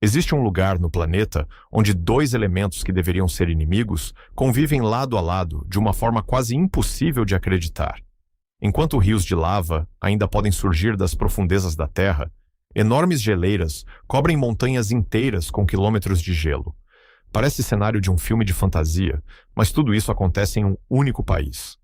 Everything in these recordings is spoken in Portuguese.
Existe um lugar no planeta onde dois elementos que deveriam ser inimigos convivem lado a lado de uma forma quase impossível de acreditar. Enquanto rios de lava ainda podem surgir das profundezas da Terra, enormes geleiras cobrem montanhas inteiras com quilômetros de gelo. Parece cenário de um filme de fantasia, mas tudo isso acontece em um único país.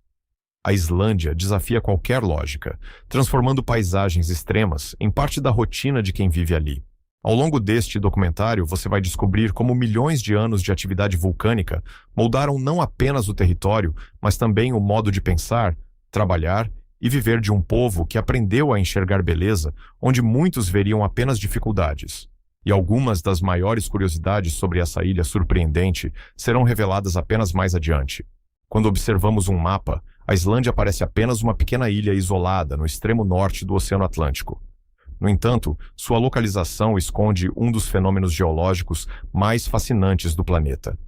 A Islândia desafia qualquer lógica, transformando paisagens extremas em parte da rotina de quem vive ali. Ao longo deste documentário, você vai descobrir como milhões de anos de atividade vulcânica moldaram não apenas o território, mas também o modo de pensar, trabalhar e viver de um povo que aprendeu a enxergar beleza onde muitos veriam apenas dificuldades. E algumas das maiores curiosidades sobre essa ilha surpreendente serão reveladas apenas mais adiante. Quando observamos um mapa, a Islândia parece apenas uma pequena ilha isolada no extremo norte do Oceano Atlântico. No entanto, sua localização esconde um dos fenômenos geológicos mais fascinantes do planeta.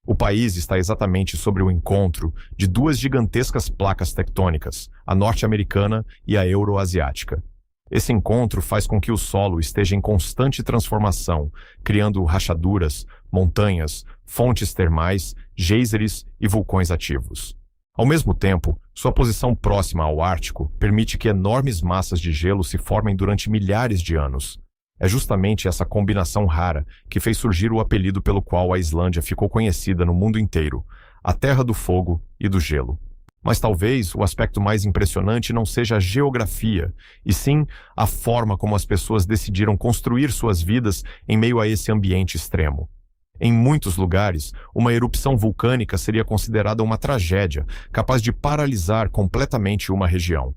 O país está exatamente sobre o encontro de duas gigantescas placas tectônicas, a norte-americana e a euroasiática. Esse encontro faz com que o solo esteja em constante transformação, criando rachaduras, montanhas, fontes termais, geysers e vulcões ativos. Ao mesmo tempo, sua posição próxima ao Ártico permite que enormes massas de gelo se formem durante milhares de anos. É justamente essa combinação rara que fez surgir o apelido pelo qual a Islândia ficou conhecida no mundo inteiro, a Terra do Fogo e do Gelo. Mas talvez o aspecto mais impressionante não seja a geografia, e sim a forma como as pessoas decidiram construir suas vidas em meio a esse ambiente extremo. Em muitos lugares, uma erupção vulcânica seria considerada uma tragédia, capaz de paralisar completamente uma região.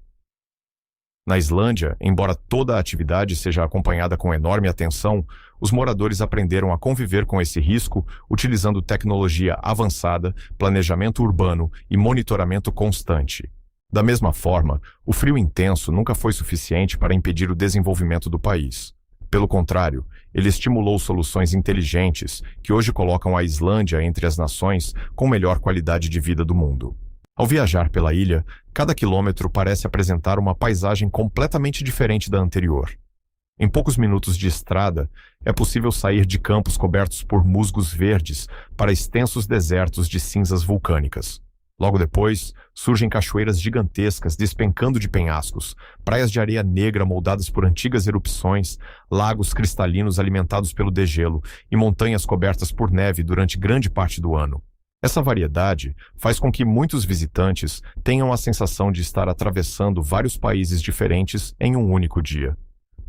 Na Islândia, embora toda a atividade seja acompanhada com enorme atenção, os moradores aprenderam a conviver com esse risco utilizando tecnologia avançada, planejamento urbano e monitoramento constante. Da mesma forma, o frio intenso nunca foi suficiente para impedir o desenvolvimento do país. Pelo contrário, ele estimulou soluções inteligentes que hoje colocam a Islândia entre as nações com melhor qualidade de vida do mundo. Ao viajar pela ilha, cada quilômetro parece apresentar uma paisagem completamente diferente da anterior. Em poucos minutos de estrada, é possível sair de campos cobertos por musgos verdes para extensos desertos de cinzas vulcânicas. Logo depois, surgem cachoeiras gigantescas despencando de penhascos, praias de areia negra moldadas por antigas erupções, lagos cristalinos alimentados pelo degelo e montanhas cobertas por neve durante grande parte do ano. Essa variedade faz com que muitos visitantes tenham a sensação de estar atravessando vários países diferentes em um único dia.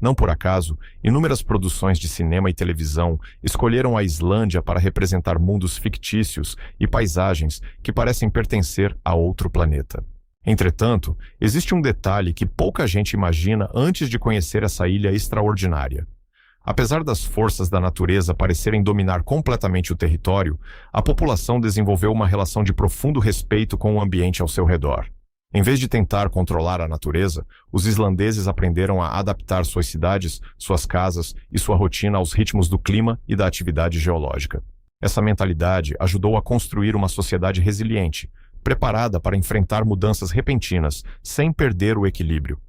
Não por acaso, inúmeras produções de cinema e televisão escolheram a Islândia para representar mundos fictícios e paisagens que parecem pertencer a outro planeta. Entretanto, existe um detalhe que pouca gente imagina antes de conhecer essa ilha extraordinária. Apesar das forças da natureza parecerem dominar completamente o território, a população desenvolveu uma relação de profundo respeito com o ambiente ao seu redor. Em vez de tentar controlar a natureza, os islandeses aprenderam a adaptar suas cidades, suas casas e sua rotina aos ritmos do clima e da atividade geológica. Essa mentalidade ajudou a construir uma sociedade resiliente, preparada para enfrentar mudanças repentinas, sem perder o equilíbrio.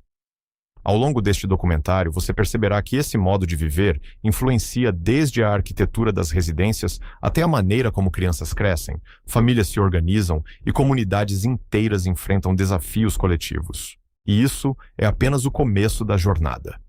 Ao longo deste documentário, você perceberá que esse modo de viver influencia desde a arquitetura das residências até a maneira como crianças crescem, famílias se organizam e comunidades inteiras enfrentam desafios coletivos. E isso é apenas o começo da jornada.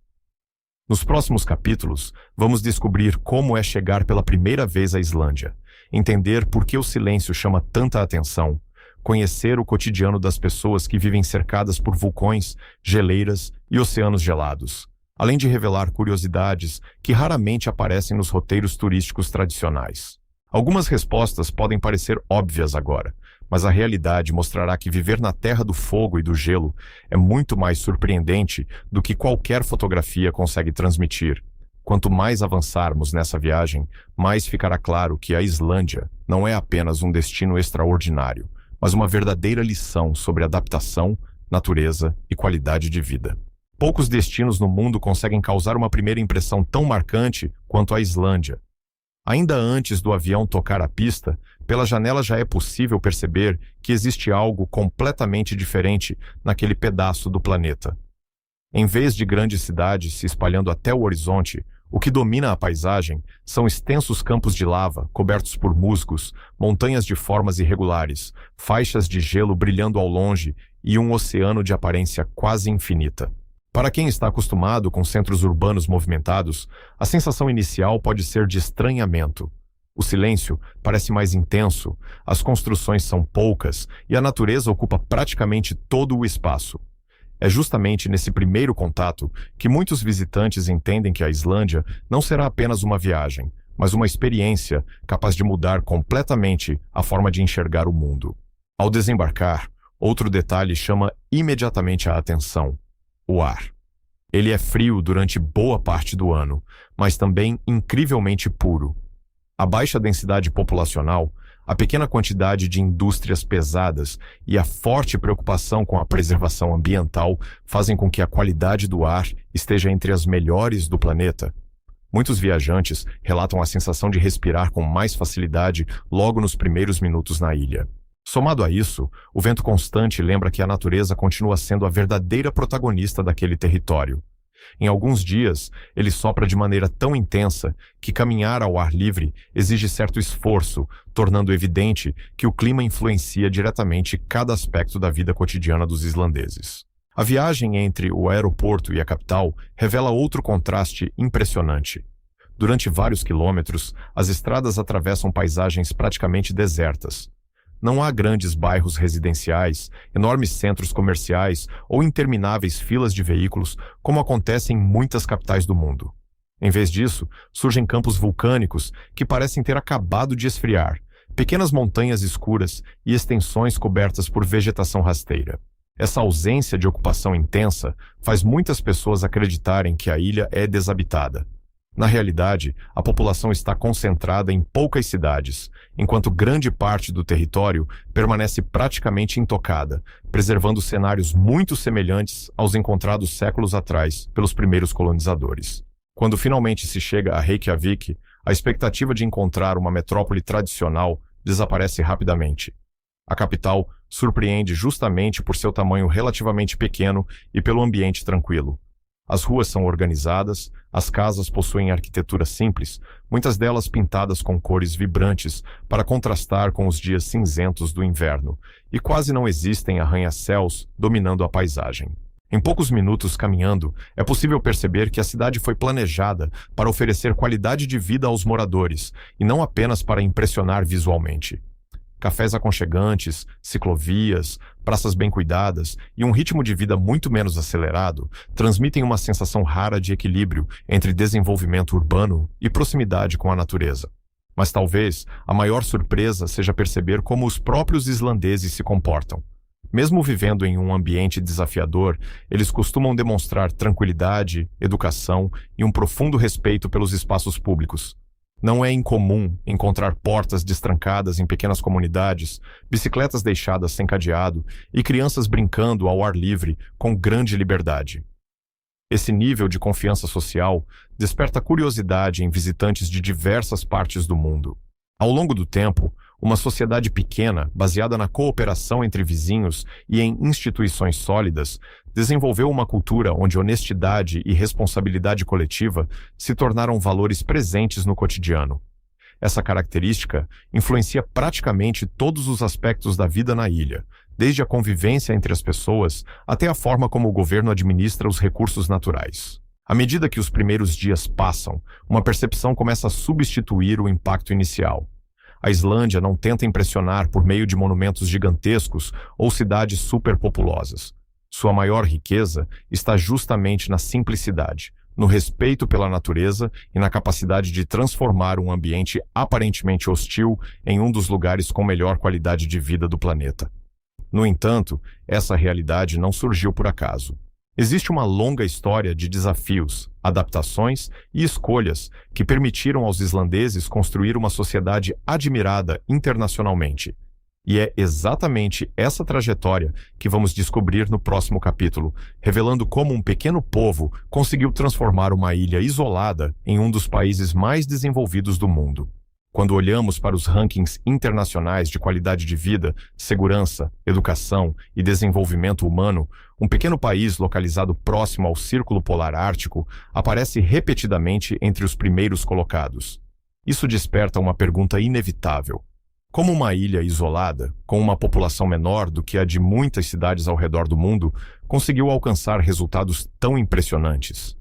Nos próximos capítulos, vamos descobrir como é chegar pela primeira vez à Islândia, entender por que o silêncio chama tanta atenção, conhecer o cotidiano das pessoas que vivem cercadas por vulcões, geleiras e oceanos gelados, além de revelar curiosidades que raramente aparecem nos roteiros turísticos tradicionais. Algumas respostas podem parecer óbvias agora, mas a realidade mostrará que viver na Terra do Fogo e do Gelo é muito mais surpreendente do que qualquer fotografia consegue transmitir. Quanto mais avançarmos nessa viagem, mais ficará claro que a Islândia não é apenas um destino extraordinário, mas uma verdadeira lição sobre adaptação, natureza e qualidade de vida. Poucos destinos no mundo conseguem causar uma primeira impressão tão marcante quanto a Islândia. Ainda antes do avião tocar a pista, pela janela já é possível perceber que existe algo completamente diferente naquele pedaço do planeta. Em vez de grandes cidades se espalhando até o horizonte, O que domina a paisagem são extensos campos de lava cobertos por musgos, montanhas de formas irregulares, faixas de gelo brilhando ao longe e um oceano de aparência quase infinita. Para quem está acostumado com centros urbanos movimentados, a sensação inicial pode ser de estranhamento. O silêncio parece mais intenso, as construções são poucas e a natureza ocupa praticamente todo o espaço. É justamente nesse primeiro contato que muitos visitantes entendem que a Islândia não será apenas uma viagem, mas uma experiência capaz de mudar completamente a forma de enxergar o mundo. Ao desembarcar, outro detalhe chama imediatamente a atenção: o ar. Ele é frio durante boa parte do ano, mas também incrivelmente puro. A baixa densidade populacional, a pequena quantidade de indústrias pesadas e a forte preocupação com a preservação ambiental fazem com que a qualidade do ar esteja entre as melhores do planeta. Muitos viajantes relatam a sensação de respirar com mais facilidade logo nos primeiros minutos na ilha. Somado a isso, o vento constante lembra que a natureza continua sendo a verdadeira protagonista daquele território. Em alguns dias, ele sopra de maneira tão intensa que caminhar ao ar livre exige certo esforço, tornando evidente que o clima influencia diretamente cada aspecto da vida cotidiana dos islandeses. A viagem entre o aeroporto e a capital revela outro contraste impressionante. Durante vários quilômetros, as estradas atravessam paisagens praticamente desertas. Não há grandes bairros residenciais, enormes centros comerciais ou intermináveis filas de veículos, como acontece em muitas capitais do mundo. Em vez disso, surgem campos vulcânicos que parecem ter acabado de esfriar, pequenas montanhas escuras e extensões cobertas por vegetação rasteira. Essa ausência de ocupação intensa faz muitas pessoas acreditarem que a ilha é desabitada. Na realidade, a população está concentrada em poucas cidades, enquanto grande parte do território permanece praticamente intocada, preservando cenários muito semelhantes aos encontrados séculos atrás pelos primeiros colonizadores. Quando finalmente se chega a Reykjavik, a expectativa de encontrar uma metrópole tradicional desaparece rapidamente. A capital surpreende justamente por seu tamanho relativamente pequeno e pelo ambiente tranquilo. As ruas são organizadas, as casas possuem arquitetura simples, muitas delas pintadas com cores vibrantes para contrastar com os dias cinzentos do inverno, e quase não existem arranha-céus dominando a paisagem. Em poucos minutos caminhando, é possível perceber que a cidade foi planejada para oferecer qualidade de vida aos moradores, e não apenas para impressionar visualmente. Cafés aconchegantes, ciclovias, praças bem cuidadas e um ritmo de vida muito menos acelerado transmitem uma sensação rara de equilíbrio entre desenvolvimento urbano e proximidade com a natureza. Mas talvez a maior surpresa seja perceber como os próprios islandeses se comportam. Mesmo vivendo em um ambiente desafiador, eles costumam demonstrar tranquilidade, educação e um profundo respeito pelos espaços públicos. Não é incomum encontrar portas destrancadas em pequenas comunidades, bicicletas deixadas sem cadeado e crianças brincando ao ar livre com grande liberdade. Esse nível de confiança social desperta curiosidade em visitantes de diversas partes do mundo. Ao longo do tempo, uma sociedade pequena, baseada na cooperação entre vizinhos e em instituições sólidas, desenvolveu uma cultura onde honestidade e responsabilidade coletiva se tornaram valores presentes no cotidiano. Essa característica influencia praticamente todos os aspectos da vida na ilha, desde a convivência entre as pessoas até a forma como o governo administra os recursos naturais. À medida que os primeiros dias passam, uma percepção começa a substituir o impacto inicial. A Islândia não tenta impressionar por meio de monumentos gigantescos ou cidades superpopulosas. Sua maior riqueza está justamente na simplicidade, no respeito pela natureza e na capacidade de transformar um ambiente aparentemente hostil em um dos lugares com melhor qualidade de vida do planeta. No entanto, essa realidade não surgiu por acaso. Existe uma longa história de desafios, adaptações e escolhas que permitiram aos islandeses construir uma sociedade admirada internacionalmente. E é exatamente essa trajetória que vamos descobrir no próximo capítulo, revelando como um pequeno povo conseguiu transformar uma ilha isolada em um dos países mais desenvolvidos do mundo. Quando olhamos para os rankings internacionais de qualidade de vida, segurança, educação e desenvolvimento humano, um pequeno país localizado próximo ao Círculo Polar Ártico aparece repetidamente entre os primeiros colocados. Isso desperta uma pergunta inevitável. Como uma ilha isolada, com uma população menor do que a de muitas cidades ao redor do mundo, conseguiu alcançar resultados tão impressionantes?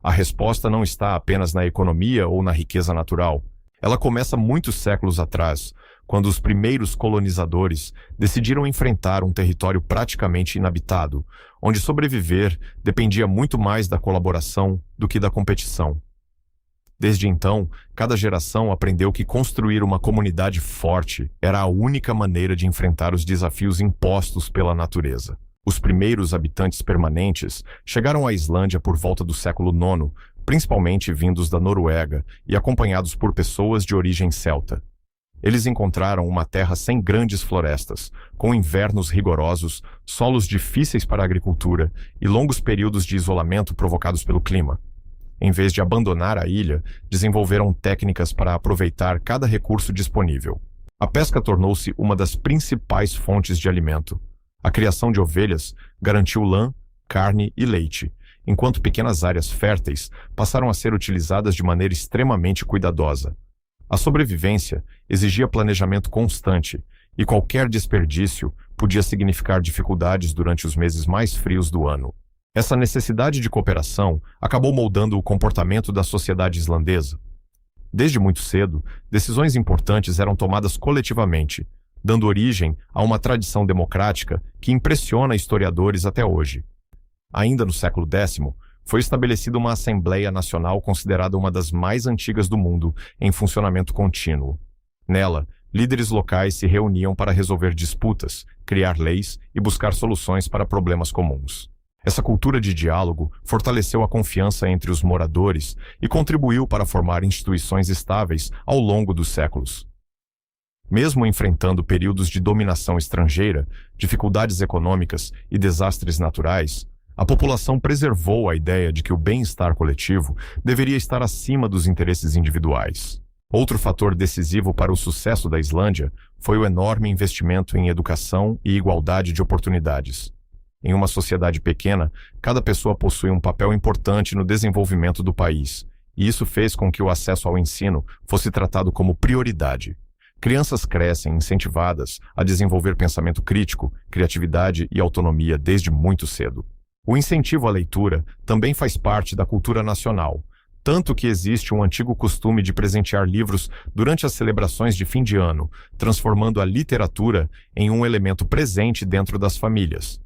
A resposta não está apenas na economia ou na riqueza natural. Ela começa muitos séculos atrás, quando os primeiros colonizadores decidiram enfrentar um território praticamente inabitado, onde sobreviver dependia muito mais da colaboração do que da competição. Desde então, cada geração aprendeu que construir uma comunidade forte era a única maneira de enfrentar os desafios impostos pela natureza. Os primeiros habitantes permanentes chegaram à Islândia por volta do século IX, principalmente vindos da Noruega e acompanhados por pessoas de origem celta. Eles encontraram uma terra sem grandes florestas, com invernos rigorosos, solos difíceis para a agricultura e longos períodos de isolamento provocados pelo clima. Em vez de abandonar a ilha, desenvolveram técnicas para aproveitar cada recurso disponível. A pesca tornou-se uma das principais fontes de alimento. A criação de ovelhas garantiu lã, carne e leite, enquanto pequenas áreas férteis passaram a ser utilizadas de maneira extremamente cuidadosa. A sobrevivência exigia planejamento constante, e qualquer desperdício podia significar dificuldades durante os meses mais frios do ano. Essa necessidade de cooperação acabou moldando o comportamento da sociedade islandesa. Desde muito cedo, decisões importantes eram tomadas coletivamente, dando origem a uma tradição democrática que impressiona historiadores até hoje. Ainda no século X, foi estabelecida uma Assembleia Nacional considerada uma das mais antigas do mundo, em funcionamento contínuo. Nela, líderes locais se reuniam para resolver disputas, criar leis e buscar soluções para problemas comuns. Essa cultura de diálogo fortaleceu a confiança entre os moradores e contribuiu para formar instituições estáveis ao longo dos séculos. Mesmo enfrentando períodos de dominação estrangeira, dificuldades econômicas e desastres naturais, a população preservou a ideia de que o bem-estar coletivo deveria estar acima dos interesses individuais. Outro fator decisivo para o sucesso da Islândia foi o enorme investimento em educação e igualdade de oportunidades. Em uma sociedade pequena, cada pessoa possui um papel importante no desenvolvimento do país, e isso fez com que o acesso ao ensino fosse tratado como prioridade. Crianças crescem incentivadas a desenvolver pensamento crítico, criatividade e autonomia desde muito cedo. O incentivo à leitura também faz parte da cultura nacional, tanto que existe um antigo costume de presentear livros durante as celebrações de fim de ano, transformando a literatura em um elemento presente dentro das famílias.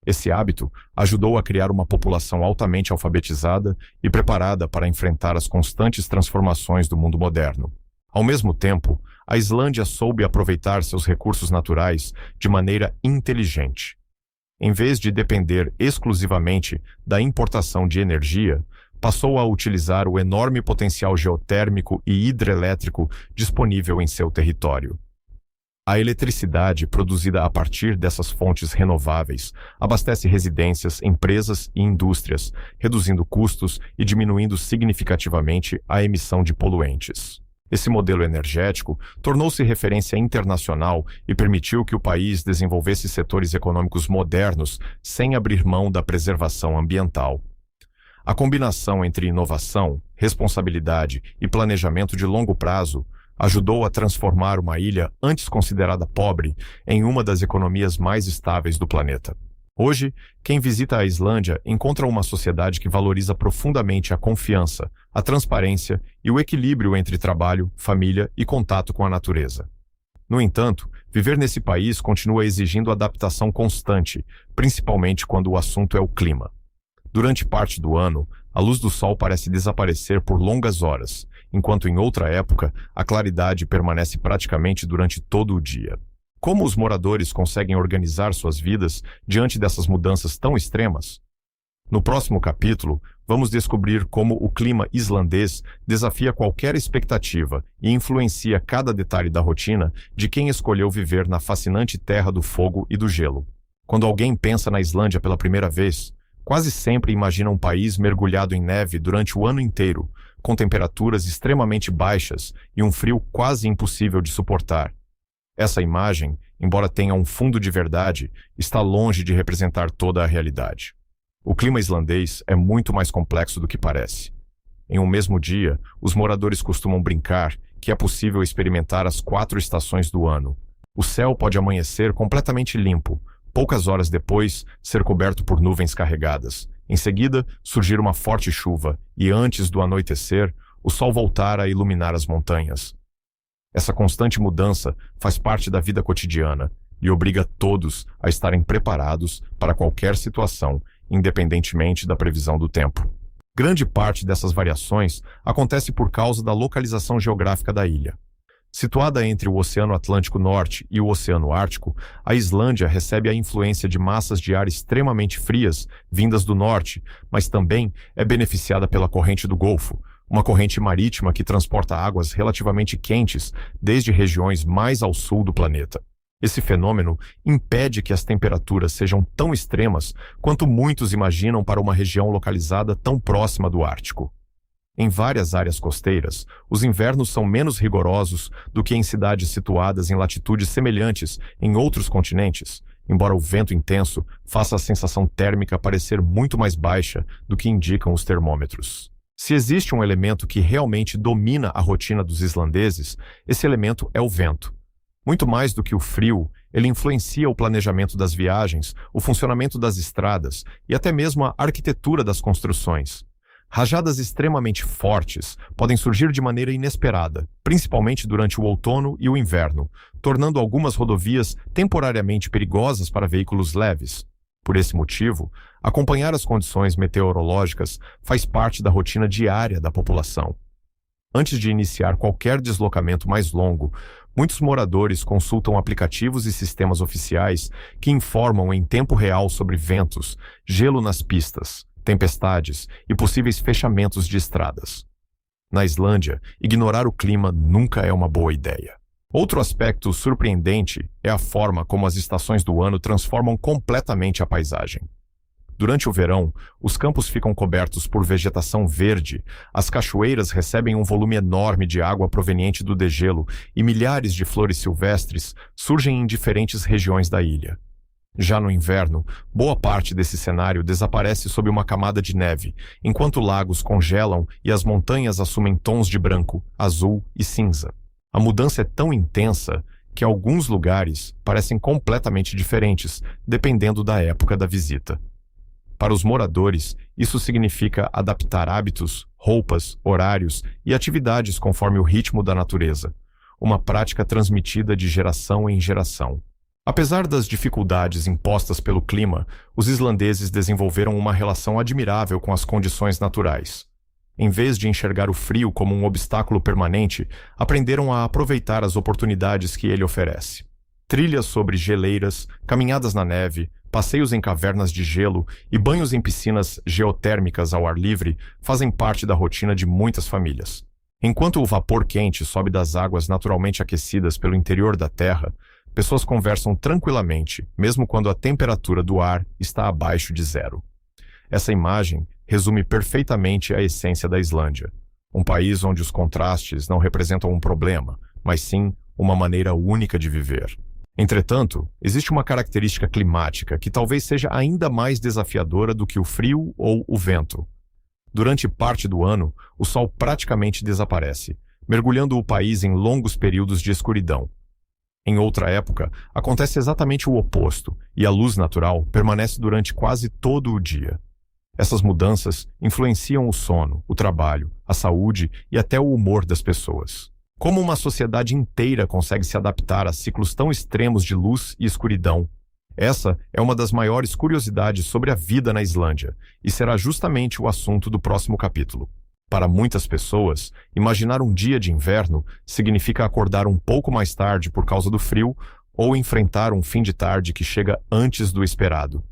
Esse hábito ajudou a criar uma população altamente alfabetizada e preparada para enfrentar as constantes transformações do mundo moderno. Ao mesmo tempo, a Islândia soube aproveitar seus recursos naturais de maneira inteligente. Em vez de depender exclusivamente da importação de energia, passou a utilizar o enorme potencial geotérmico e hidrelétrico disponível em seu território. A eletricidade produzida a partir dessas fontes renováveis abastece residências, empresas e indústrias, reduzindo custos e diminuindo significativamente a emissão de poluentes. Esse modelo energético tornou-se referência internacional e permitiu que o país desenvolvesse setores econômicos modernos sem abrir mão da preservação ambiental. A combinação entre inovação, responsabilidade e planejamento de longo prazo ajudou a transformar uma ilha antes considerada pobre em uma das economias mais estáveis do planeta. Hoje, quem visita a Islândia encontra uma sociedade que valoriza profundamente a confiança, a transparência e o equilíbrio entre trabalho, família e contato com a natureza. No entanto, viver nesse país continua exigindo adaptação constante, principalmente quando o assunto é o clima. Durante parte do ano, a luz do sol parece desaparecer por longas horas, enquanto em outra época, a claridade permanece praticamente durante todo o dia. Como os moradores conseguem organizar suas vidas diante dessas mudanças tão extremas? No próximo capítulo, vamos descobrir como o clima islandês desafia qualquer expectativa e influencia cada detalhe da rotina de quem escolheu viver na fascinante terra do fogo e do gelo. Quando alguém pensa na Islândia pela primeira vez, quase sempre imagina um país mergulhado em neve durante o ano inteiro, com temperaturas extremamente baixas e um frio quase impossível de suportar. Essa imagem, embora tenha um fundo de verdade, está longe de representar toda a realidade. O clima islandês é muito mais complexo do que parece. Em um mesmo dia, os moradores costumam brincar que é possível experimentar as 4 estações do ano. O céu pode amanhecer completamente limpo, poucas horas depois ser coberto por nuvens carregadas. Em seguida, surgir uma forte chuva e, antes do anoitecer, o sol voltar a iluminar as montanhas. Essa constante mudança faz parte da vida cotidiana e obriga todos a estarem preparados para qualquer situação, independentemente da previsão do tempo. Grande parte dessas variações acontece por causa da localização geográfica da ilha. Situada entre o Oceano Atlântico Norte e o Oceano Ártico, a Islândia recebe a influência de massas de ar extremamente frias vindas do norte, mas também é beneficiada pela corrente do Golfo, uma corrente marítima que transporta águas relativamente quentes desde regiões mais ao sul do planeta. Esse fenômeno impede que as temperaturas sejam tão extremas quanto muitos imaginam para uma região localizada tão próxima do Ártico. Em várias áreas costeiras, os invernos são menos rigorosos do que em cidades situadas em latitudes semelhantes em outros continentes, embora o vento intenso faça a sensação térmica parecer muito mais baixa do que indicam os termômetros. Se existe um elemento que realmente domina a rotina dos islandeses, esse elemento é o vento. Muito mais do que o frio, ele influencia o planejamento das viagens, o funcionamento das estradas e até mesmo a arquitetura das construções. Rajadas extremamente fortes podem surgir de maneira inesperada, principalmente durante o outono e o inverno, tornando algumas rodovias temporariamente perigosas para veículos leves. Por esse motivo, acompanhar as condições meteorológicas faz parte da rotina diária da população. Antes de iniciar qualquer deslocamento mais longo, muitos moradores consultam aplicativos e sistemas oficiais que informam em tempo real sobre ventos, gelo nas pistas, tempestades e possíveis fechamentos de estradas. Na Islândia, ignorar o clima nunca é uma boa ideia. Outro aspecto surpreendente é a forma como as estações do ano transformam completamente a paisagem. Durante o verão, os campos ficam cobertos por vegetação verde, as cachoeiras recebem um volume enorme de água proveniente do degelo e milhares de flores silvestres surgem em diferentes regiões da ilha. Já no inverno, boa parte desse cenário desaparece sob uma camada de neve, enquanto lagos congelam e as montanhas assumem tons de branco, azul e cinza. A mudança é tão intensa que alguns lugares parecem completamente diferentes, dependendo da época da visita. Para os moradores, isso significa adaptar hábitos, roupas, horários e atividades conforme o ritmo da natureza, uma prática transmitida de geração em geração. Apesar das dificuldades impostas pelo clima, os islandeses desenvolveram uma relação admirável com as condições naturais. Em vez de enxergar o frio como um obstáculo permanente, aprenderam a aproveitar as oportunidades que ele oferece. Trilhas sobre geleiras, caminhadas na neve, passeios em cavernas de gelo e banhos em piscinas geotérmicas ao ar livre fazem parte da rotina de muitas famílias. Enquanto o vapor quente sobe das águas naturalmente aquecidas pelo interior da Terra, pessoas conversam tranquilamente, mesmo quando a temperatura do ar está abaixo de zero. Essa imagem resume perfeitamente a essência da Islândia, um país onde os contrastes não representam um problema, mas sim uma maneira única de viver. Entretanto, existe uma característica climática que talvez seja ainda mais desafiadora do que o frio ou o vento. Durante parte do ano, o sol praticamente desaparece, mergulhando o país em longos períodos de escuridão. Em outra época, acontece exatamente o oposto, e a luz natural permanece durante quase todo o dia. Essas mudanças influenciam o sono, o trabalho, a saúde e até o humor das pessoas. Como uma sociedade inteira consegue se adaptar a ciclos tão extremos de luz e escuridão? Essa é uma das maiores curiosidades sobre a vida na Islândia, e será justamente o assunto do próximo capítulo. Para muitas pessoas, imaginar um dia de inverno significa acordar um pouco mais tarde por causa do frio ou enfrentar um fim de tarde que chega antes do esperado.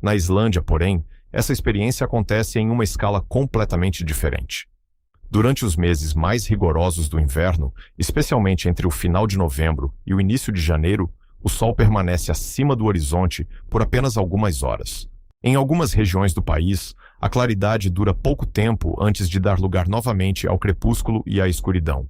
Na Islândia, porém, essa experiência acontece em uma escala completamente diferente. Durante os meses mais rigorosos do inverno, especialmente entre o final de novembro e o início de janeiro, o sol permanece acima do horizonte por apenas algumas horas. Em algumas regiões do país, A claridade dura pouco tempo antes de dar lugar novamente ao crepúsculo e à escuridão.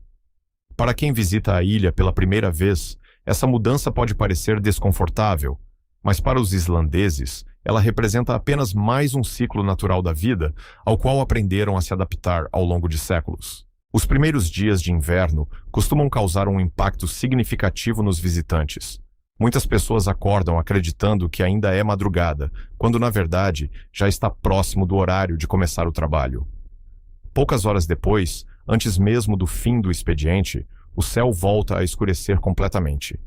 Para quem visita a ilha pela primeira vez, essa mudança pode parecer desconfortável, mas para os islandeses, ela representa apenas mais um ciclo natural da vida ao qual aprenderam a se adaptar ao longo de séculos. Os primeiros dias de inverno costumam causar um impacto significativo nos visitantes. Muitas pessoas acordam acreditando que ainda é madrugada, quando na verdade já está próximo do horário de começar o trabalho. Poucas horas depois, antes mesmo do fim do expediente, o céu volta a escurecer completamente.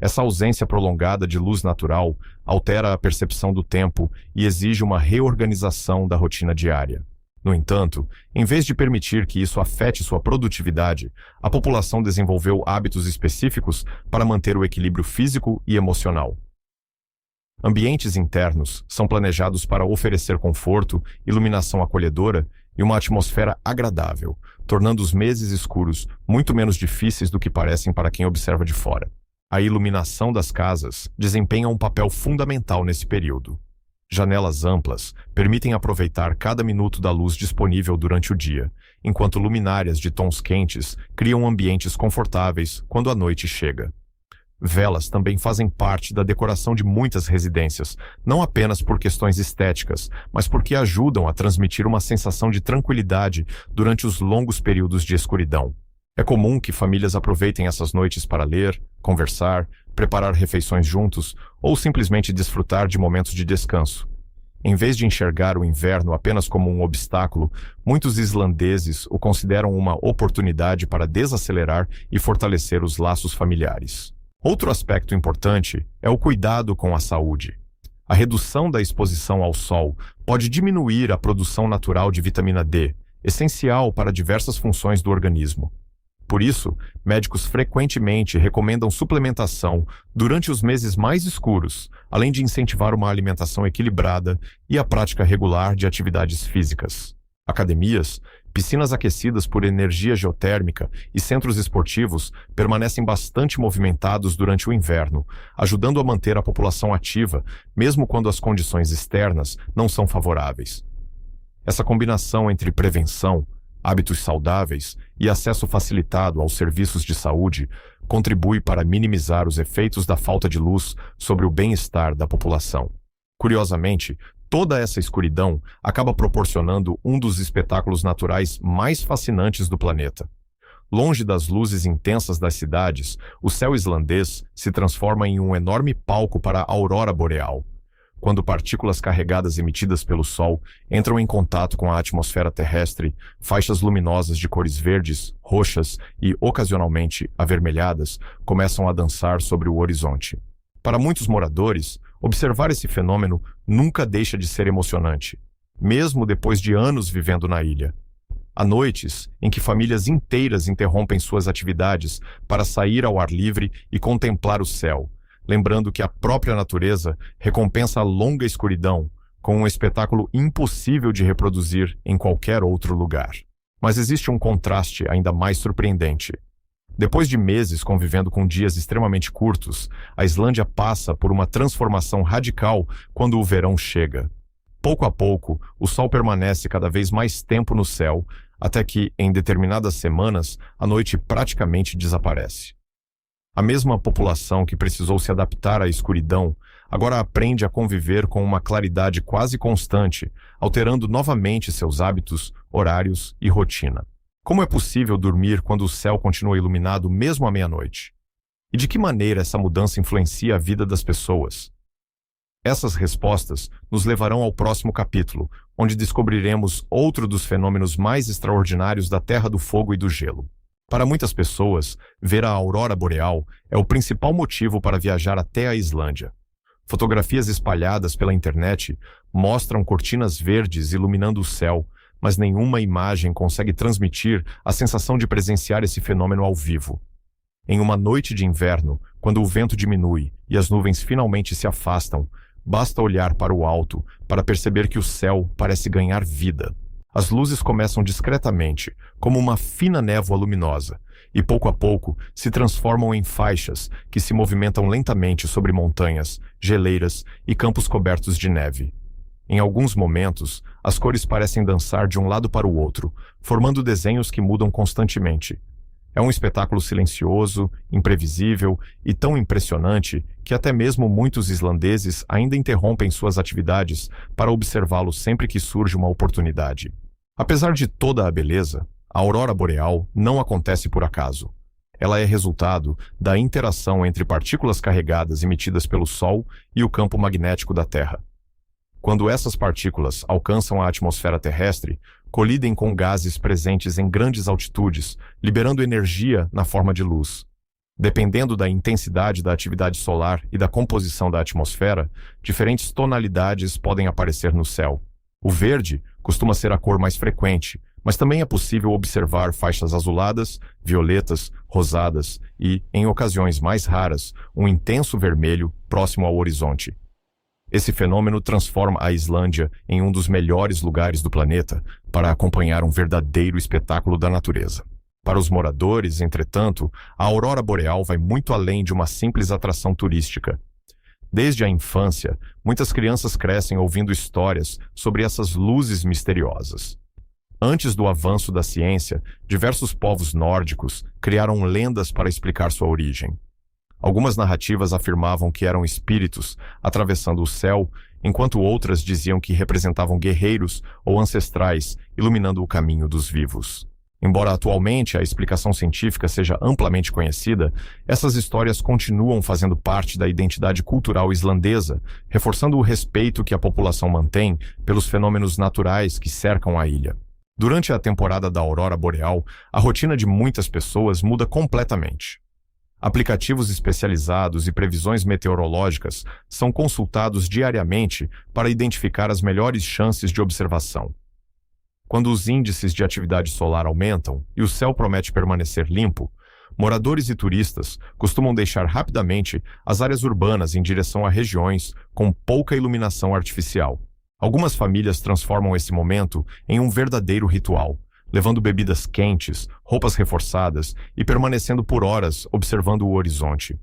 Essa ausência prolongada de luz natural altera a percepção do tempo e exige uma reorganização da rotina diária. No entanto, em vez de permitir que isso afete sua produtividade, a população desenvolveu hábitos específicos para manter o equilíbrio físico e emocional. Ambientes internos são planejados para oferecer conforto, iluminação acolhedora e uma atmosfera agradável, tornando os meses escuros muito menos difíceis do que parecem para quem observa de fora. A iluminação das casas desempenha um papel fundamental nesse período. Janelas amplas permitem aproveitar cada minuto da luz disponível durante o dia, enquanto luminárias de tons quentes criam ambientes confortáveis quando a noite chega. Velas também fazem parte da decoração de muitas residências, não apenas por questões estéticas, mas porque ajudam a transmitir uma sensação de tranquilidade durante os longos períodos de escuridão. É comum que famílias aproveitem essas noites para ler, conversar, preparar refeições juntos ou simplesmente desfrutar de momentos de descanso. Em vez de enxergar o inverno apenas como um obstáculo, muitos islandeses o consideram uma oportunidade para desacelerar e fortalecer os laços familiares. Outro aspecto importante é o cuidado com a saúde. A redução da exposição ao sol pode diminuir a produção natural de vitamina D, essencial para diversas funções do organismo. Por isso, médicos frequentemente recomendam suplementação durante os meses mais escuros, além de incentivar uma alimentação equilibrada e a prática regular de atividades físicas. Academias, piscinas aquecidas por energia geotérmica e centros esportivos permanecem bastante movimentados durante o inverno, ajudando a manter a população ativa, mesmo quando as condições externas não são favoráveis. Essa combinação entre prevenção, hábitos saudáveis e acesso facilitado aos serviços de saúde contribui para minimizar os efeitos da falta de luz sobre o bem-estar da população. Curiosamente, toda essa escuridão acaba proporcionando um dos espetáculos naturais mais fascinantes do planeta. Longe das luzes intensas das cidades, o céu islandês se transforma em um enorme palco para a aurora boreal. Quando partículas carregadas emitidas pelo Sol entram em contato com a atmosfera terrestre, faixas luminosas de cores verdes, roxas e, ocasionalmente, avermelhadas começam a dançar sobre o horizonte. Para muitos moradores, observar esse fenômeno nunca deixa de ser emocionante, mesmo depois de anos vivendo na ilha. Há noites em que famílias inteiras interrompem suas atividades para sair ao ar livre e contemplar o céu, lembrando que a própria natureza recompensa a longa escuridão com um espetáculo impossível de reproduzir em qualquer outro lugar. Mas existe um contraste ainda mais surpreendente. Depois de meses convivendo com dias extremamente curtos, a Islândia passa por uma transformação radical quando o verão chega. Pouco a pouco, o sol permanece cada vez mais tempo no céu, até que, em determinadas semanas, a noite praticamente desaparece. A mesma população que precisou se adaptar à escuridão agora aprende a conviver com uma claridade quase constante, alterando novamente seus hábitos, horários e rotina. Como é possível dormir quando o céu continua iluminado mesmo à meia-noite? E de que maneira essa mudança influencia a vida das pessoas? Essas respostas nos levarão ao próximo capítulo, onde descobriremos outro dos fenômenos mais extraordinários da Terra do Fogo e do Gelo. Para muitas pessoas, ver a aurora boreal é o principal motivo para viajar até a Islândia. Fotografias espalhadas pela internet mostram cortinas verdes iluminando o céu, mas nenhuma imagem consegue transmitir a sensação de presenciar esse fenômeno ao vivo. Em uma noite de inverno, quando o vento diminui e as nuvens finalmente se afastam, basta olhar para o alto para perceber que o céu parece ganhar vida. As luzes começam discretamente, como uma fina névoa luminosa, e pouco a pouco se transformam em faixas que se movimentam lentamente sobre montanhas, geleiras e campos cobertos de neve. Em alguns momentos, as cores parecem dançar de um lado para o outro, formando desenhos que mudam constantemente. É um espetáculo silencioso, imprevisível e tão impressionante que até mesmo muitos islandeses ainda interrompem suas atividades para observá-lo sempre que surge uma oportunidade. Apesar de toda a beleza, a aurora boreal não acontece por acaso. Ela é resultado da interação entre partículas carregadas emitidas pelo Sol e o campo magnético da Terra. Quando essas partículas alcançam a atmosfera terrestre, colidem com gases presentes em grandes altitudes, liberando energia na forma de luz. Dependendo da intensidade da atividade solar e da composição da atmosfera, diferentes tonalidades podem aparecer no céu. O verde costuma ser a cor mais frequente, mas também é possível observar faixas azuladas, violetas, rosadas e, em ocasiões mais raras, um intenso vermelho próximo ao horizonte. Esse fenômeno transforma a Islândia em um dos melhores lugares do planeta para acompanhar um verdadeiro espetáculo da natureza. Para os moradores, entretanto, a aurora boreal vai muito além de uma simples atração turística. Desde a infância, muitas crianças crescem ouvindo histórias sobre essas luzes misteriosas. Antes do avanço da ciência, diversos povos nórdicos criaram lendas para explicar sua origem. Algumas narrativas afirmavam que eram espíritos atravessando o céu, enquanto outras diziam que representavam guerreiros ou ancestrais iluminando o caminho dos vivos. Embora atualmente a explicação científica seja amplamente conhecida, essas histórias continuam fazendo parte da identidade cultural islandesa, reforçando o respeito que a população mantém pelos fenômenos naturais que cercam a ilha. Durante a temporada da aurora boreal, a rotina de muitas pessoas muda completamente. Aplicativos especializados e previsões meteorológicas são consultados diariamente para identificar as melhores chances de observação. Quando os índices de atividade solar aumentam e o céu promete permanecer limpo, moradores e turistas costumam deixar rapidamente as áreas urbanas em direção a regiões com pouca iluminação artificial. Algumas famílias transformam esse momento em um verdadeiro ritual, levando bebidas quentes, roupas reforçadas e permanecendo por horas observando o horizonte.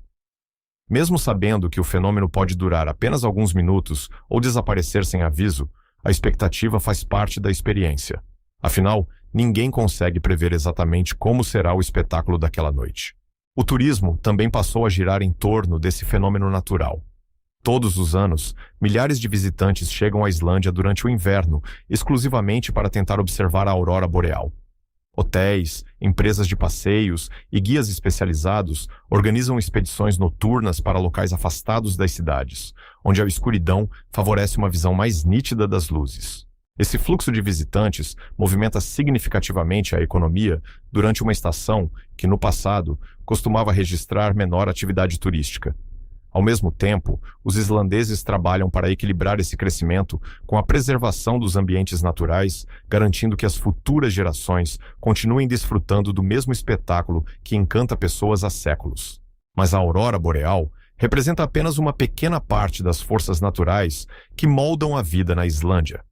Mesmo sabendo que o fenômeno pode durar apenas alguns minutos ou desaparecer sem aviso, a expectativa faz parte da experiência. Afinal, ninguém consegue prever exatamente como será o espetáculo daquela noite. O turismo também passou a girar em torno desse fenômeno natural. Todos os anos, milhares de visitantes chegam à Islândia durante o inverno, exclusivamente para tentar observar a aurora boreal. Hotéis, empresas de passeios e guias especializados organizam expedições noturnas para locais afastados das cidades, onde a escuridão favorece uma visão mais nítida das luzes. Esse fluxo de visitantes movimenta significativamente a economia durante uma estação que, no passado, costumava registrar menor atividade turística. Ao mesmo tempo, os islandeses trabalham para equilibrar esse crescimento com a preservação dos ambientes naturais, garantindo que as futuras gerações continuem desfrutando do mesmo espetáculo que encanta pessoas há séculos. Mas a aurora boreal representa apenas uma pequena parte das forças naturais que moldam a vida na Islândia.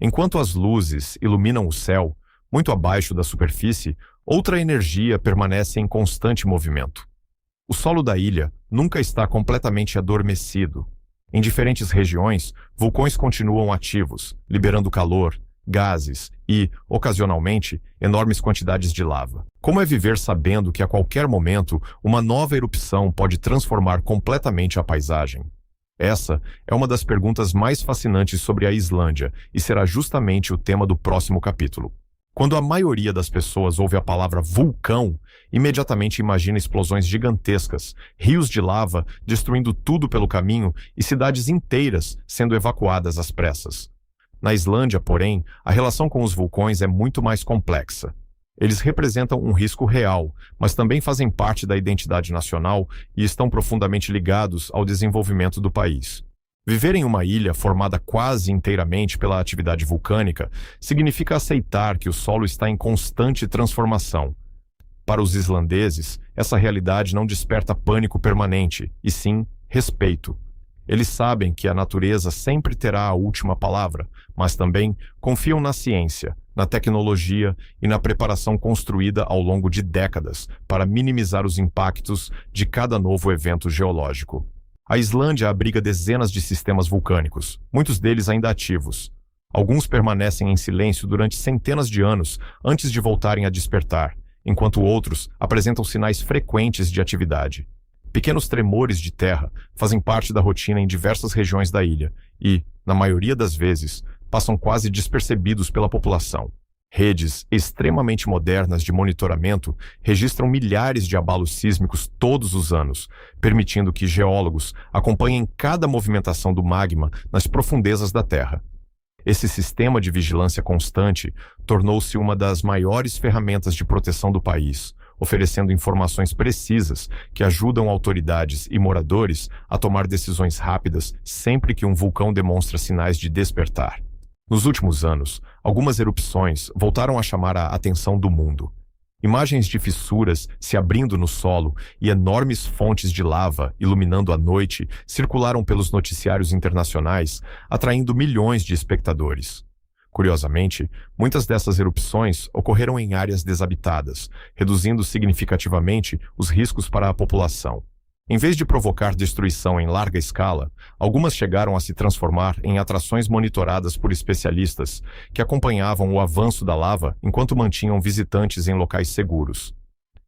Enquanto as luzes iluminam o céu, muito abaixo da superfície, outra energia permanece em constante movimento. O solo da ilha nunca está completamente adormecido. Em diferentes regiões, vulcões continuam ativos, liberando calor, gases e, ocasionalmente, enormes quantidades de lava. Como é viver sabendo que a qualquer momento uma nova erupção pode transformar completamente a paisagem? Essa é uma das perguntas mais fascinantes sobre a Islândia e será justamente o tema do próximo capítulo. Quando a maioria das pessoas ouve a palavra vulcão, imediatamente imagina explosões gigantescas, rios de lava destruindo tudo pelo caminho e cidades inteiras sendo evacuadas às pressas. Na Islândia, porém, a relação com os vulcões é muito mais complexa. Eles representam um risco real, mas também fazem parte da identidade nacional e estão profundamente ligados ao desenvolvimento do país. Viver em uma ilha formada quase inteiramente pela atividade vulcânica significa aceitar que o solo está em constante transformação. Para os islandeses, essa realidade não desperta pânico permanente, e sim respeito. Eles sabem que a natureza sempre terá a última palavra, mas também confiam na ciência, na tecnologia e na preparação construída ao longo de décadas para minimizar os impactos de cada novo evento geológico. A Islândia abriga dezenas de sistemas vulcânicos, muitos deles ainda ativos. Alguns permanecem em silêncio durante centenas de anos antes de voltarem a despertar, enquanto outros apresentam sinais frequentes de atividade. Pequenos tremores de terra fazem parte da rotina em diversas regiões da ilha e, na maioria das vezes, passam quase despercebidos pela população. Redes extremamente modernas de monitoramento registram milhares de abalos sísmicos todos os anos, permitindo que geólogos acompanhem cada movimentação do magma nas profundezas da Terra. Esse sistema de vigilância constante tornou-se uma das maiores ferramentas de proteção do país, oferecendo informações precisas que ajudam autoridades e moradores a tomar decisões rápidas sempre que um vulcão demonstra sinais de despertar. Nos últimos anos, algumas erupções voltaram a chamar a atenção do mundo. Imagens de fissuras se abrindo no solo e enormes fontes de lava iluminando a noite circularam pelos noticiários internacionais, atraindo milhões de espectadores. Curiosamente, muitas dessas erupções ocorreram em áreas desabitadas, reduzindo significativamente os riscos para a população. Em vez de provocar destruição em larga escala, algumas chegaram a se transformar em atrações monitoradas por especialistas que acompanhavam o avanço da lava enquanto mantinham visitantes em locais seguros.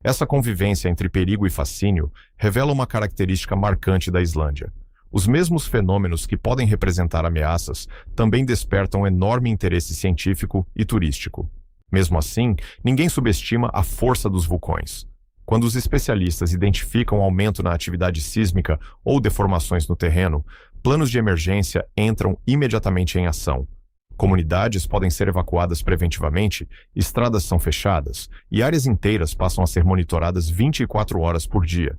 Essa convivência entre perigo e fascínio revela uma característica marcante da Islândia. Os mesmos fenômenos que podem representar ameaças também despertam enorme interesse científico e turístico. Mesmo assim, ninguém subestima a força dos vulcões. Quando os especialistas identificam aumento na atividade sísmica ou deformações no terreno, planos de emergência entram imediatamente em ação. Comunidades podem ser evacuadas preventivamente, estradas são fechadas e áreas inteiras passam a ser monitoradas 24 horas por dia.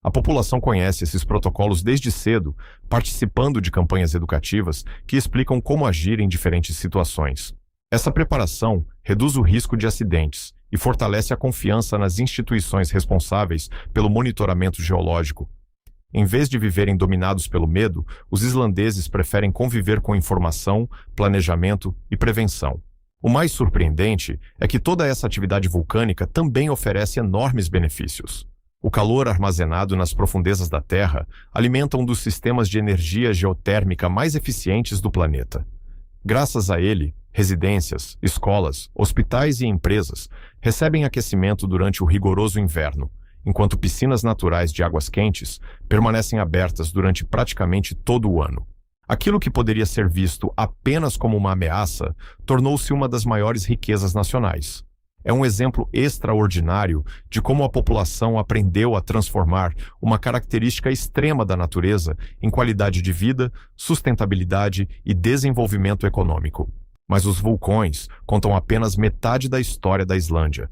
A população conhece esses protocolos desde cedo, participando de campanhas educativas que explicam como agir em diferentes situações. Essa preparação reduz o risco de acidentes e fortalece a confiança nas instituições responsáveis pelo monitoramento geológico. Em vez de viverem dominados pelo medo, os islandeses preferem conviver com informação, planejamento e prevenção. O mais surpreendente é que toda essa atividade vulcânica também oferece enormes benefícios. O calor armazenado nas profundezas da Terra alimenta um dos sistemas de energia geotérmica mais eficientes do planeta. Graças a ele, residências, escolas, hospitais e empresas recebem aquecimento durante o rigoroso inverno, enquanto piscinas naturais de águas quentes permanecem abertas durante praticamente todo o ano. Aquilo que poderia ser visto apenas como uma ameaça tornou-se uma das maiores riquezas nacionais. É um exemplo extraordinário de como a população aprendeu a transformar uma característica extrema da natureza em qualidade de vida, sustentabilidade e desenvolvimento econômico. Mas os vulcões contam apenas metade da história da Islândia.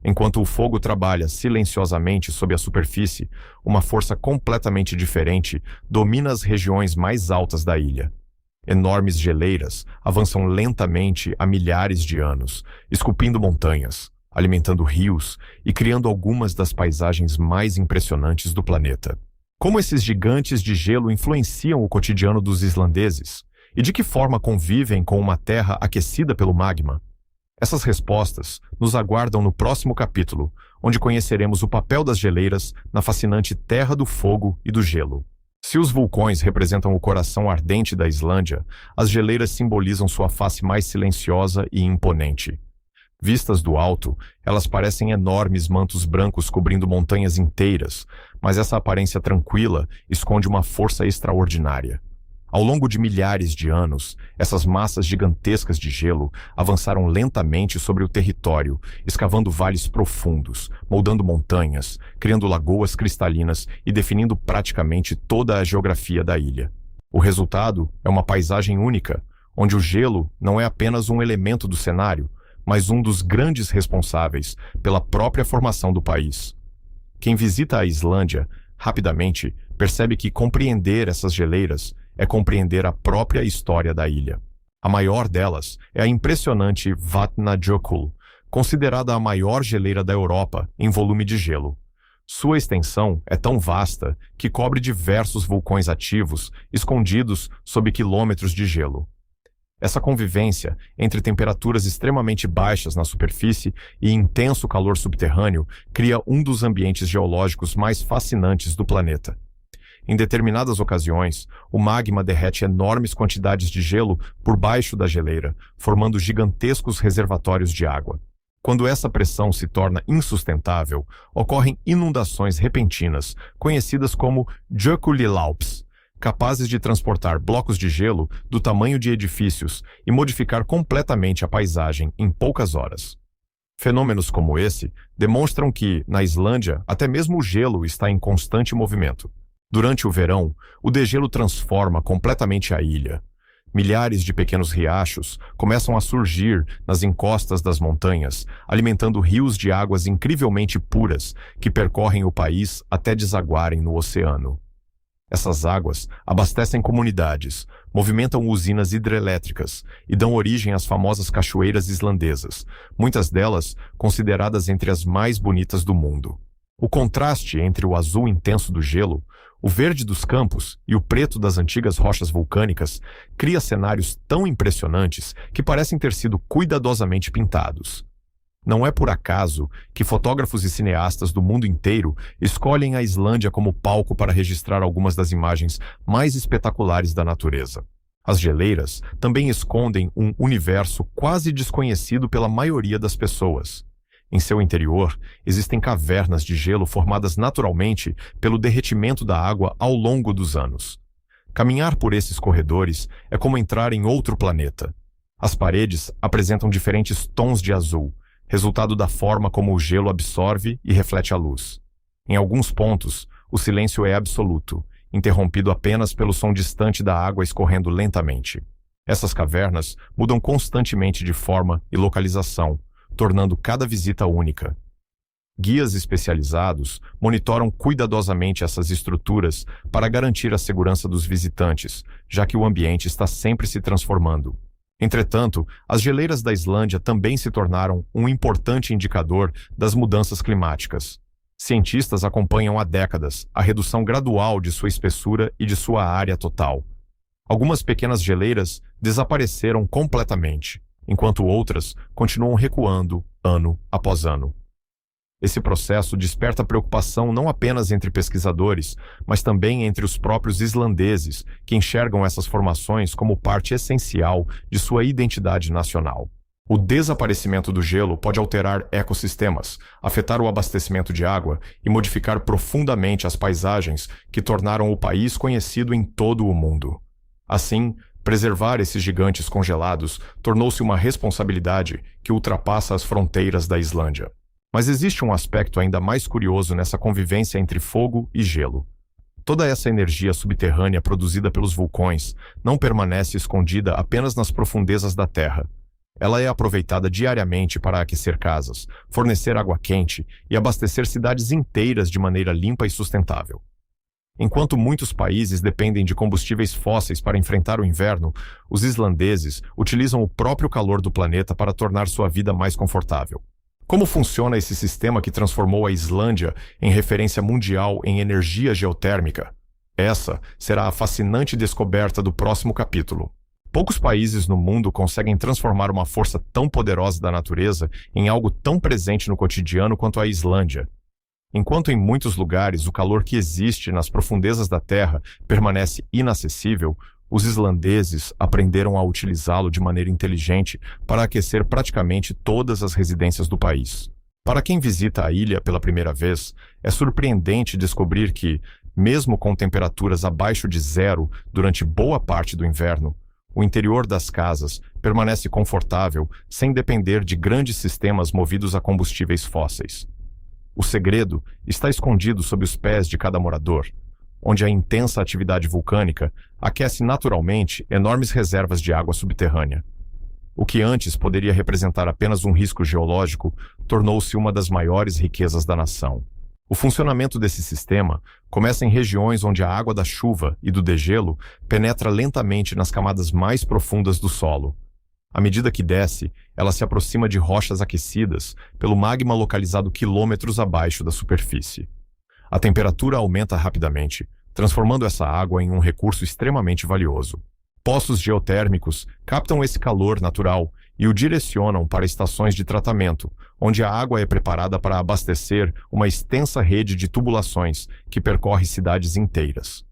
Enquanto o fogo trabalha silenciosamente sob a superfície, uma força completamente diferente domina as regiões mais altas da ilha. Enormes geleiras avançam lentamente há milhares de anos, esculpindo montanhas, alimentando rios e criando algumas das paisagens mais impressionantes do planeta. Como esses gigantes de gelo influenciam o cotidiano dos islandeses? E de que forma convivem com uma terra aquecida pelo magma? Essas respostas nos aguardam no próximo capítulo, onde conheceremos o papel das geleiras na fascinante Terra do Fogo e do Gelo. Se os vulcões representam o coração ardente da Islândia, as geleiras simbolizam sua face mais silenciosa e imponente. Vistas do alto, elas parecem enormes mantos brancos cobrindo montanhas inteiras, mas essa aparência tranquila esconde uma força extraordinária. Ao longo de milhares de anos, essas massas gigantescas de gelo avançaram lentamente sobre o território, escavando vales profundos, moldando montanhas, criando lagoas cristalinas e definindo praticamente toda a geografia da ilha. O resultado é uma paisagem única, onde o gelo não é apenas um elemento do cenário, mas um dos grandes responsáveis pela própria formação do país. Quem visita a Islândia, rapidamente, percebe que compreender essas geleiras é compreender a própria história da ilha. A maior delas é a impressionante Vatnajökull, considerada a maior geleira da Europa em volume de gelo. Sua extensão é tão vasta que cobre diversos vulcões ativos escondidos sob quilômetros de gelo. Essa convivência entre temperaturas extremamente baixas na superfície e intenso calor subterrâneo cria um dos ambientes geológicos mais fascinantes do planeta. Em determinadas ocasiões, o magma derrete enormes quantidades de gelo por baixo da geleira, formando gigantescos reservatórios de água. Quando essa pressão se torna insustentável, ocorrem inundações repentinas, conhecidas como Jökulhlaups, capazes de transportar blocos de gelo do tamanho de edifícios e modificar completamente a paisagem em poucas horas. Fenômenos como esse demonstram que, na Islândia, até mesmo o gelo está em constante movimento. Durante o verão, o degelo transforma completamente a ilha. Milhares de pequenos riachos começam a surgir nas encostas das montanhas, alimentando rios de águas incrivelmente puras que percorrem o país até desaguarem no oceano. Essas águas abastecem comunidades, movimentam usinas hidrelétricas e dão origem às famosas cachoeiras islandesas, muitas delas consideradas entre as mais bonitas do mundo. O contraste entre o azul intenso do gelo, o verde dos campos e o preto das antigas rochas vulcânicas cria cenários tão impressionantes que parecem ter sido cuidadosamente pintados. Não é por acaso que fotógrafos e cineastas do mundo inteiro escolhem a Islândia como palco para registrar algumas das imagens mais espetaculares da natureza. As geleiras também escondem um universo quase desconhecido pela maioria das pessoas. Em seu interior, existem cavernas de gelo formadas naturalmente pelo derretimento da água ao longo dos anos. Caminhar por esses corredores é como entrar em outro planeta. As paredes apresentam diferentes tons de azul, resultado da forma como o gelo absorve e reflete a luz. Em alguns pontos, o silêncio é absoluto, interrompido apenas pelo som distante da água escorrendo lentamente. Essas cavernas mudam constantemente de forma e localização, tornando cada visita única. Guias especializados monitoram cuidadosamente essas estruturas para garantir a segurança dos visitantes, já que o ambiente está sempre se transformando. Entretanto, as geleiras da Islândia também se tornaram um importante indicador das mudanças climáticas. Cientistas acompanham há décadas a redução gradual de sua espessura e de sua área total. Algumas pequenas geleiras desapareceram completamente, enquanto outras continuam recuando ano após ano. Esse processo desperta preocupação não apenas entre pesquisadores, mas também entre os próprios islandeses, que enxergam essas formações como parte essencial de sua identidade nacional. O desaparecimento do gelo pode alterar ecossistemas, afetar o abastecimento de água e modificar profundamente as paisagens que tornaram o país conhecido em todo o mundo. Assim, preservar esses gigantes congelados tornou-se uma responsabilidade que ultrapassa as fronteiras da Islândia. Mas existe um aspecto ainda mais curioso nessa convivência entre fogo e gelo. Toda essa energia subterrânea produzida pelos vulcões não permanece escondida apenas nas profundezas da Terra. Ela é aproveitada diariamente para aquecer casas, fornecer água quente e abastecer cidades inteiras de maneira limpa e sustentável. Enquanto muitos países dependem de combustíveis fósseis para enfrentar o inverno, os islandeses utilizam o próprio calor do planeta para tornar sua vida mais confortável. Como funciona esse sistema que transformou a Islândia em referência mundial em energia geotérmica? Essa será a fascinante descoberta do próximo capítulo. Poucos países no mundo conseguem transformar uma força tão poderosa da natureza em algo tão presente no cotidiano quanto a Islândia. Enquanto em muitos lugares o calor que existe nas profundezas da Terra permanece inacessível, os islandeses aprenderam a utilizá-lo de maneira inteligente para aquecer praticamente todas as residências do país. Para quem visita a ilha pela primeira vez, é surpreendente descobrir que, mesmo com temperaturas abaixo de zero durante boa parte do inverno, o interior das casas permanece confortável sem depender de grandes sistemas movidos a combustíveis fósseis. O segredo está escondido sob os pés de cada morador, onde a intensa atividade vulcânica aquece naturalmente enormes reservas de água subterrânea. O que antes poderia representar apenas um risco geológico tornou-se uma das maiores riquezas da nação. O funcionamento desse sistema começa em regiões onde a água da chuva e do degelo penetra lentamente nas camadas mais profundas do solo. À medida que desce, ela se aproxima de rochas aquecidas pelo magma localizado quilômetros abaixo da superfície. A temperatura aumenta rapidamente, transformando essa água em um recurso extremamente valioso. Poços geotérmicos captam esse calor natural e o direcionam para estações de tratamento, onde a água é preparada para abastecer uma extensa rede de tubulações que percorre cidades inteiras.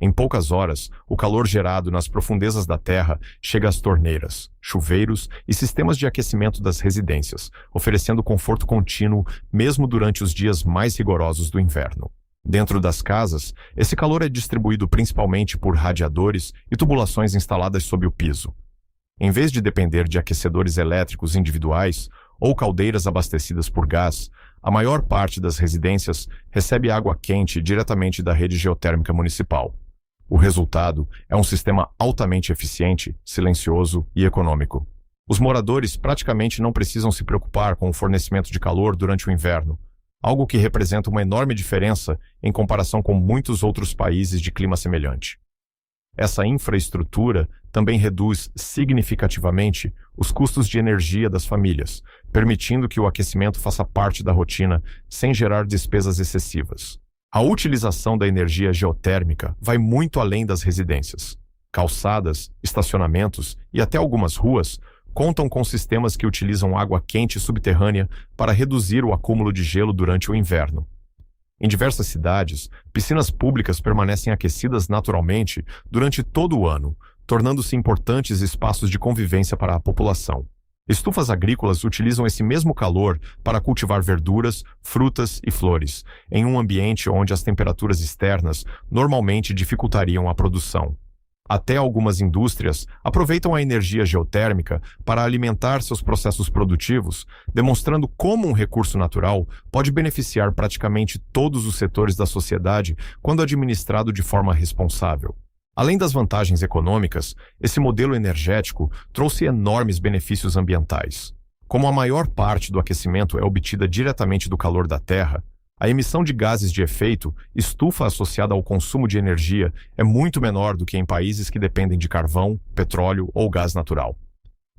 Em poucas horas, o calor gerado nas profundezas da Terra chega às torneiras, chuveiros e sistemas de aquecimento das residências, oferecendo conforto contínuo mesmo durante os dias mais rigorosos do inverno. Dentro das casas, esse calor é distribuído principalmente por radiadores e tubulações instaladas sob o piso. Em vez de depender de aquecedores elétricos individuais ou caldeiras abastecidas por gás, a maior parte das residências recebe água quente diretamente da rede geotérmica municipal. O resultado é um sistema altamente eficiente, silencioso e econômico. Os moradores praticamente não precisam se preocupar com o fornecimento de calor durante o inverno, algo que representa uma enorme diferença em comparação com muitos outros países de clima semelhante. Essa infraestrutura também reduz significativamente os custos de energia das famílias, permitindo que o aquecimento faça parte da rotina sem gerar despesas excessivas. A utilização da energia geotérmica vai muito além das residências. Calçadas, estacionamentos e até algumas ruas contam com sistemas que utilizam água quente subterrânea para reduzir o acúmulo de gelo durante o inverno. Em diversas cidades, piscinas públicas permanecem aquecidas naturalmente durante todo o ano, tornando-se importantes espaços de convivência para a população. Estufas agrícolas utilizam esse mesmo calor para cultivar verduras, frutas e flores, em um ambiente onde as temperaturas externas normalmente dificultariam a produção. Até algumas indústrias aproveitam a energia geotérmica para alimentar seus processos produtivos, demonstrando como um recurso natural pode beneficiar praticamente todos os setores da sociedade quando administrado de forma responsável. Além das vantagens econômicas, esse modelo energético trouxe enormes benefícios ambientais. Como a maior parte do aquecimento é obtida diretamente do calor da Terra, a emissão de gases de efeito estufa associada ao consumo de energia é muito menor do que em países que dependem de carvão, petróleo ou gás natural.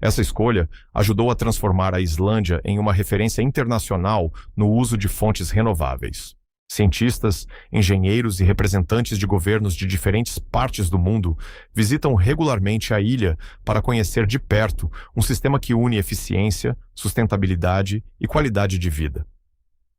Essa escolha ajudou a transformar a Islândia em uma referência internacional no uso de fontes renováveis. Cientistas, engenheiros e representantes de governos de diferentes partes do mundo visitam regularmente a ilha para conhecer de perto um sistema que une eficiência, sustentabilidade e qualidade de vida.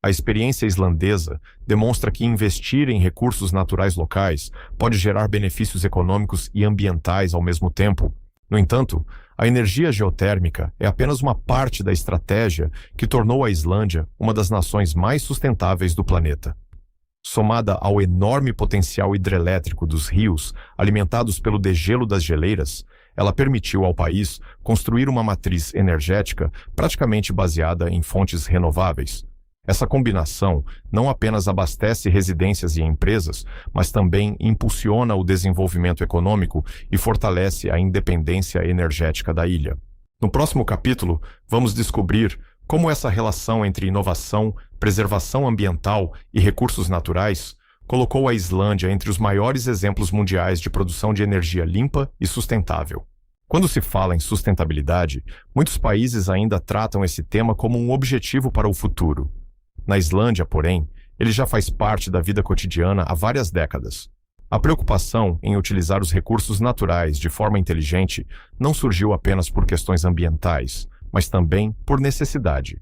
A experiência islandesa demonstra que investir em recursos naturais locais pode gerar benefícios econômicos e ambientais ao mesmo tempo. No entanto, a energia geotérmica é apenas uma parte da estratégia que tornou a Islândia uma das nações mais sustentáveis do planeta. Somada ao enorme potencial hidrelétrico dos rios alimentados pelo degelo das geleiras, ela permitiu ao país construir uma matriz energética praticamente baseada em fontes renováveis. Essa combinação não apenas abastece residências e empresas, mas também impulsiona o desenvolvimento econômico e fortalece a independência energética da ilha. No próximo capítulo, vamos descobrir como essa relação entre inovação, preservação ambiental e recursos naturais colocou a Islândia entre os maiores exemplos mundiais de produção de energia limpa e sustentável. Quando se fala em sustentabilidade, muitos países ainda tratam esse tema como um objetivo para o futuro. Na Islândia, porém, ele já faz parte da vida cotidiana há várias décadas. A preocupação em utilizar os recursos naturais de forma inteligente não surgiu apenas por questões ambientais, mas também por necessidade.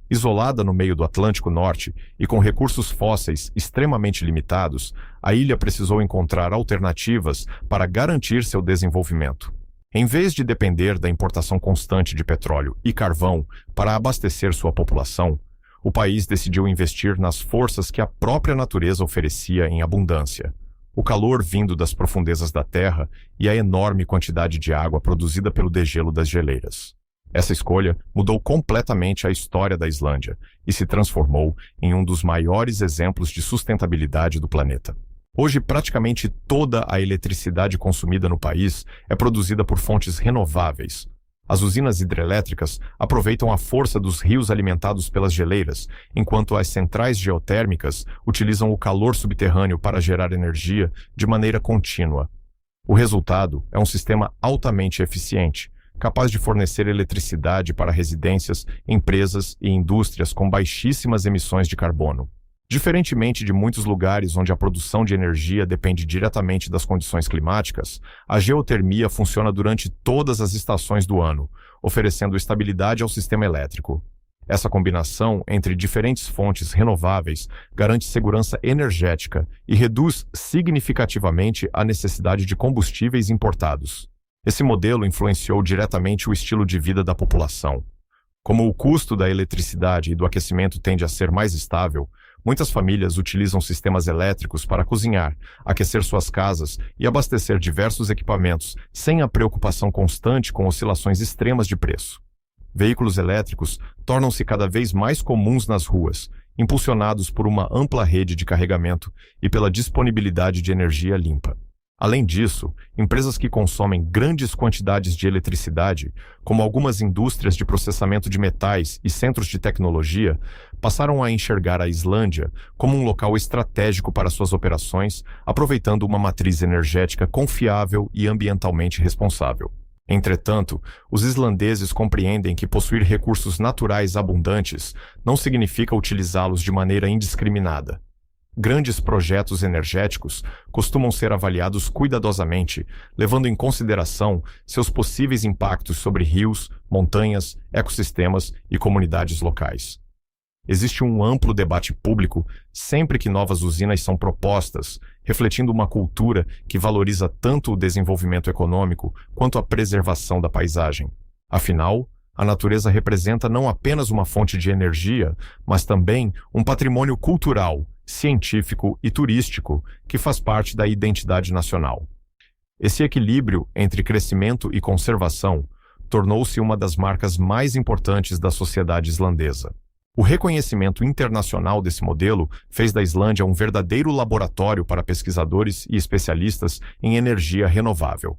Isolada no meio do Atlântico Norte e com recursos fósseis extremamente limitados, a ilha precisou encontrar alternativas para garantir seu desenvolvimento. Em vez de depender da importação constante de petróleo e carvão para abastecer sua população, o país decidiu investir nas forças que a própria natureza oferecia em abundância. O calor vindo das profundezas da Terra e a enorme quantidade de água produzida pelo degelo das geleiras. Essa escolha mudou completamente a história da Islândia e se transformou em um dos maiores exemplos de sustentabilidade do planeta. Hoje, praticamente toda a eletricidade consumida no país é produzida por fontes renováveis. As usinas hidrelétricas aproveitam a força dos rios alimentados pelas geleiras, enquanto as centrais geotérmicas utilizam o calor subterrâneo para gerar energia de maneira contínua. O resultado é um sistema altamente eficiente, capaz de fornecer eletricidade para residências, empresas e indústrias com baixíssimas emissões de carbono. Diferentemente de muitos lugares onde a produção de energia depende diretamente das condições climáticas, a geotermia funciona durante todas as estações do ano, oferecendo estabilidade ao sistema elétrico. Essa combinação entre diferentes fontes renováveis garante segurança energética e reduz significativamente a necessidade de combustíveis importados. Esse modelo influenciou diretamente o estilo de vida da população. Como o custo da eletricidade e do aquecimento tende a ser mais estável, muitas famílias utilizam sistemas elétricos para cozinhar, aquecer suas casas e abastecer diversos equipamentos sem a preocupação constante com oscilações extremas de preço. Veículos elétricos tornam-se cada vez mais comuns nas ruas, impulsionados por uma ampla rede de carregamento e pela disponibilidade de energia limpa. Além disso, empresas que consomem grandes quantidades de eletricidade, como algumas indústrias de processamento de metais e centros de tecnologia, passaram a enxergar a Islândia como um local estratégico para suas operações, aproveitando uma matriz energética confiável e ambientalmente responsável. Entretanto, os islandeses compreendem que possuir recursos naturais abundantes não significa utilizá-los de maneira indiscriminada. Grandes projetos energéticos costumam ser avaliados cuidadosamente, levando em consideração seus possíveis impactos sobre rios, montanhas, ecossistemas e comunidades locais. Existe um amplo debate público sempre que novas usinas são propostas, refletindo uma cultura que valoriza tanto o desenvolvimento econômico quanto a preservação da paisagem. Afinal, a natureza representa não apenas uma fonte de energia, mas também um patrimônio cultural, científico e turístico que faz parte da identidade nacional. Esse equilíbrio entre crescimento e conservação tornou-se uma das marcas mais importantes da sociedade islandesa. O reconhecimento internacional desse modelo fez da Islândia um verdadeiro laboratório para pesquisadores e especialistas em energia renovável.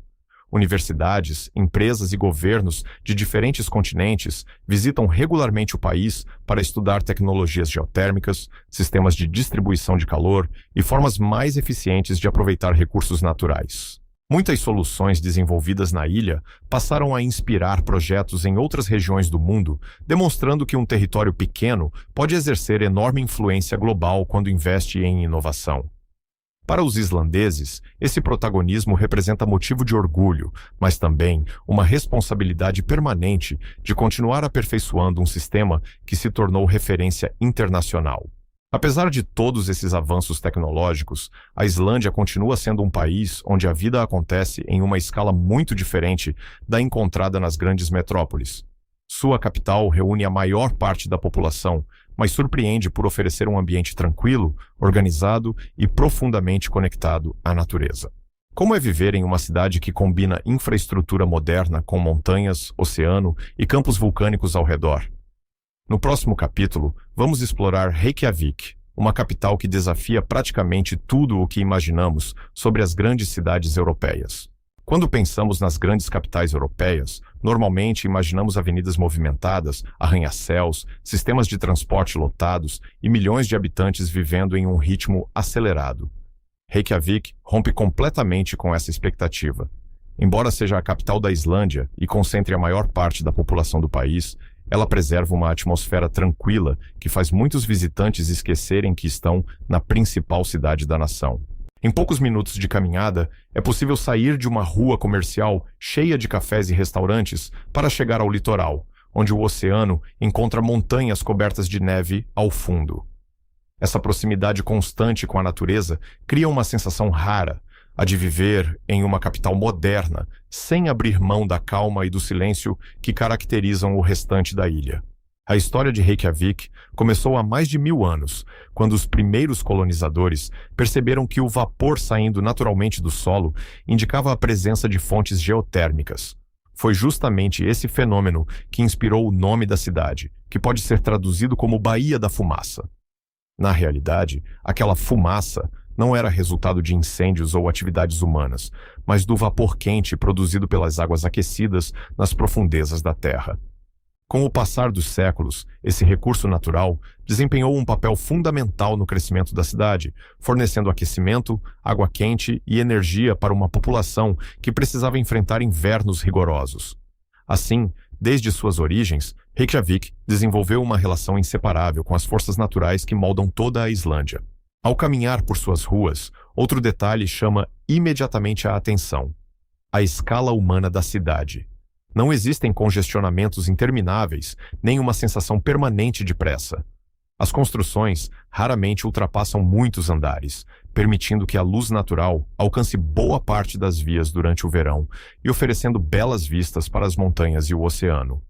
Universidades, empresas e governos de diferentes continentes visitam regularmente o país para estudar tecnologias geotérmicas, sistemas de distribuição de calor e formas mais eficientes de aproveitar recursos naturais. Muitas soluções desenvolvidas na ilha passaram a inspirar projetos em outras regiões do mundo, demonstrando que um território pequeno pode exercer enorme influência global quando investe em inovação. Para os islandeses, esse protagonismo representa motivo de orgulho, mas também uma responsabilidade permanente de continuar aperfeiçoando um sistema que se tornou referência internacional. Apesar de todos esses avanços tecnológicos, a Islândia continua sendo um país onde a vida acontece em uma escala muito diferente da encontrada nas grandes metrópoles. Sua capital reúne a maior parte da população, mas surpreende por oferecer um ambiente tranquilo, organizado e profundamente conectado à natureza. Como é viver em uma cidade que combina infraestrutura moderna com montanhas, oceano e campos vulcânicos ao redor? No próximo capítulo, vamos explorar Reykjavik, uma capital que desafia praticamente tudo o que imaginamos sobre as grandes cidades europeias. Quando pensamos nas grandes capitais europeias, normalmente imaginamos avenidas movimentadas, arranha-céus, sistemas de transporte lotados e milhões de habitantes vivendo em um ritmo acelerado. Reykjavik rompe completamente com essa expectativa. Embora seja a capital da Islândia e concentre a maior parte da população do país, ela preserva uma atmosfera tranquila que faz muitos visitantes esquecerem que estão na principal cidade da nação. Em poucos minutos de caminhada, é possível sair de uma rua comercial cheia de cafés e restaurantes para chegar ao litoral, onde o oceano encontra montanhas cobertas de neve ao fundo. Essa proximidade constante com a natureza cria uma sensação rara, a de viver em uma capital moderna, sem abrir mão da calma e do silêncio que caracterizam o restante da ilha. A história de Reykjavik começou há mais de 1000 anos, quando os primeiros colonizadores perceberam que o vapor saindo naturalmente do solo indicava a presença de fontes geotérmicas. Foi justamente esse fenômeno que inspirou o nome da cidade, que pode ser traduzido como Baía da Fumaça. Na realidade, aquela fumaça não era resultado de incêndios ou atividades humanas, mas do vapor quente produzido pelas águas aquecidas nas profundezas da Terra. Com o passar dos séculos, esse recurso natural desempenhou um papel fundamental no crescimento da cidade, fornecendo aquecimento, água quente e energia para uma população que precisava enfrentar invernos rigorosos. Assim, desde suas origens, Reykjavik desenvolveu uma relação inseparável com as forças naturais que moldam toda a Islândia. Ao caminhar por suas ruas, outro detalhe chama imediatamente a atenção: a escala humana da cidade. Não existem congestionamentos intermináveis, nem uma sensação permanente de pressa. As construções raramente ultrapassam muitos andares, permitindo que a luz natural alcance boa parte das vias durante o verão e oferecendo belas vistas para as montanhas e o oceano.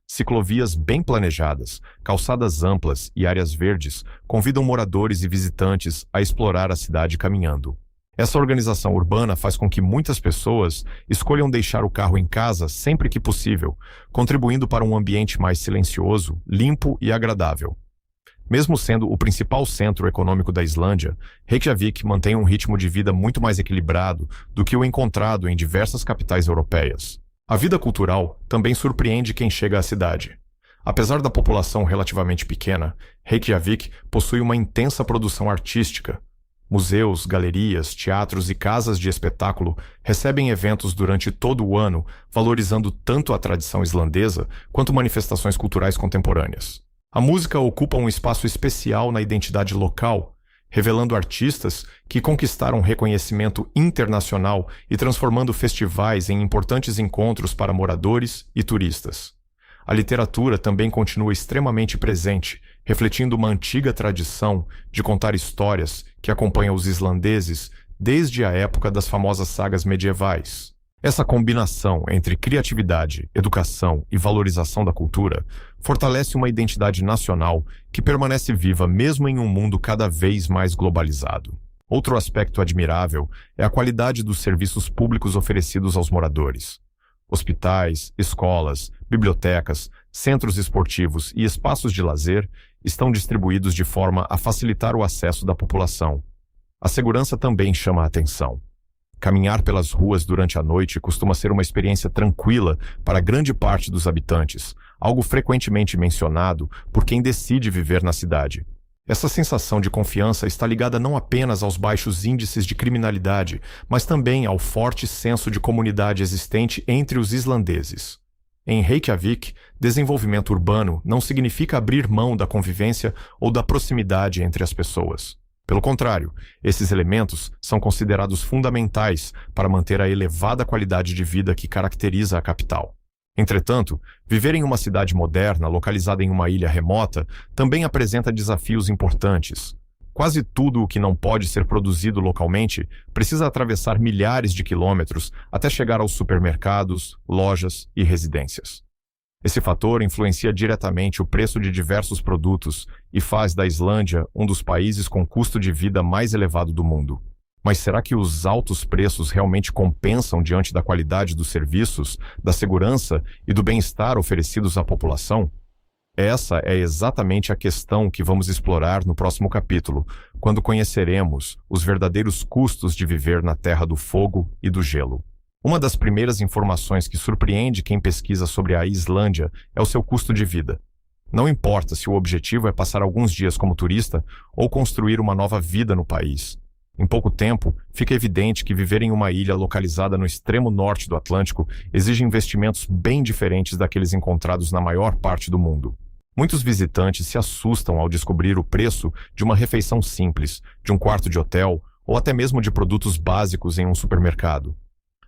Ciclovias bem planejadas, calçadas amplas e áreas verdes convidam moradores e visitantes a explorar a cidade caminhando. Essa organização urbana faz com que muitas pessoas escolham deixar o carro em casa sempre que possível, contribuindo para um ambiente mais silencioso, limpo e agradável. Mesmo sendo o principal centro econômico da Islândia, Reykjavik mantém um ritmo de vida muito mais equilibrado do que o encontrado em diversas capitais europeias. A vida cultural também surpreende quem chega à cidade. Apesar da população relativamente pequena, Reykjavik possui uma intensa produção artística. Museus, galerias, teatros e casas de espetáculo recebem eventos durante todo o ano, valorizando tanto a tradição islandesa quanto manifestações culturais contemporâneas. A música ocupa um espaço especial na identidade local, revelando artistas que conquistaram reconhecimento internacional e transformando festivais em importantes encontros para moradores e turistas. A literatura também continua extremamente presente, refletindo uma antiga tradição de contar histórias que acompanha os islandeses desde a época das famosas sagas medievais. Essa combinação entre criatividade, educação e valorização da cultura fortalece uma identidade nacional que permanece viva mesmo em um mundo cada vez mais globalizado. Outro aspecto admirável é a qualidade dos serviços públicos oferecidos aos moradores. Hospitais, escolas, bibliotecas, centros esportivos e espaços de lazer estão distribuídos de forma a facilitar o acesso da população. A segurança também chama a atenção. Caminhar pelas ruas durante a noite costuma ser uma experiência tranquila para grande parte dos habitantes, algo frequentemente mencionado por quem decide viver na cidade. Essa sensação de confiança está ligada não apenas aos baixos índices de criminalidade, mas também ao forte senso de comunidade existente entre os islandeses. Em Reykjavik, desenvolvimento urbano não significa abrir mão da convivência ou da proximidade entre as pessoas. Pelo contrário, esses elementos são considerados fundamentais para manter a elevada qualidade de vida que caracteriza a capital. Entretanto, viver em uma cidade moderna, localizada em uma ilha remota, também apresenta desafios importantes. Quase tudo o que não pode ser produzido localmente precisa atravessar milhares de quilômetros até chegar aos supermercados, lojas e residências. Esse fator influencia diretamente o preço de diversos produtos e faz da Islândia um dos países com custo de vida mais elevado do mundo. Mas será que os altos preços realmente compensam diante da qualidade dos serviços, da segurança e do bem-estar oferecidos à população? Essa é exatamente a questão que vamos explorar no próximo capítulo, quando conheceremos os verdadeiros custos de viver na Terra do Fogo e do Gelo. Uma das primeiras informações que surpreende quem pesquisa sobre a Islândia é o seu custo de vida. Não importa se o objetivo é passar alguns dias como turista ou construir uma nova vida no país. Em pouco tempo, fica evidente que viver em uma ilha localizada no extremo norte do Atlântico exige investimentos bem diferentes daqueles encontrados na maior parte do mundo. Muitos visitantes se assustam ao descobrir o preço de uma refeição simples, de um quarto de hotel ou até mesmo de produtos básicos em um supermercado.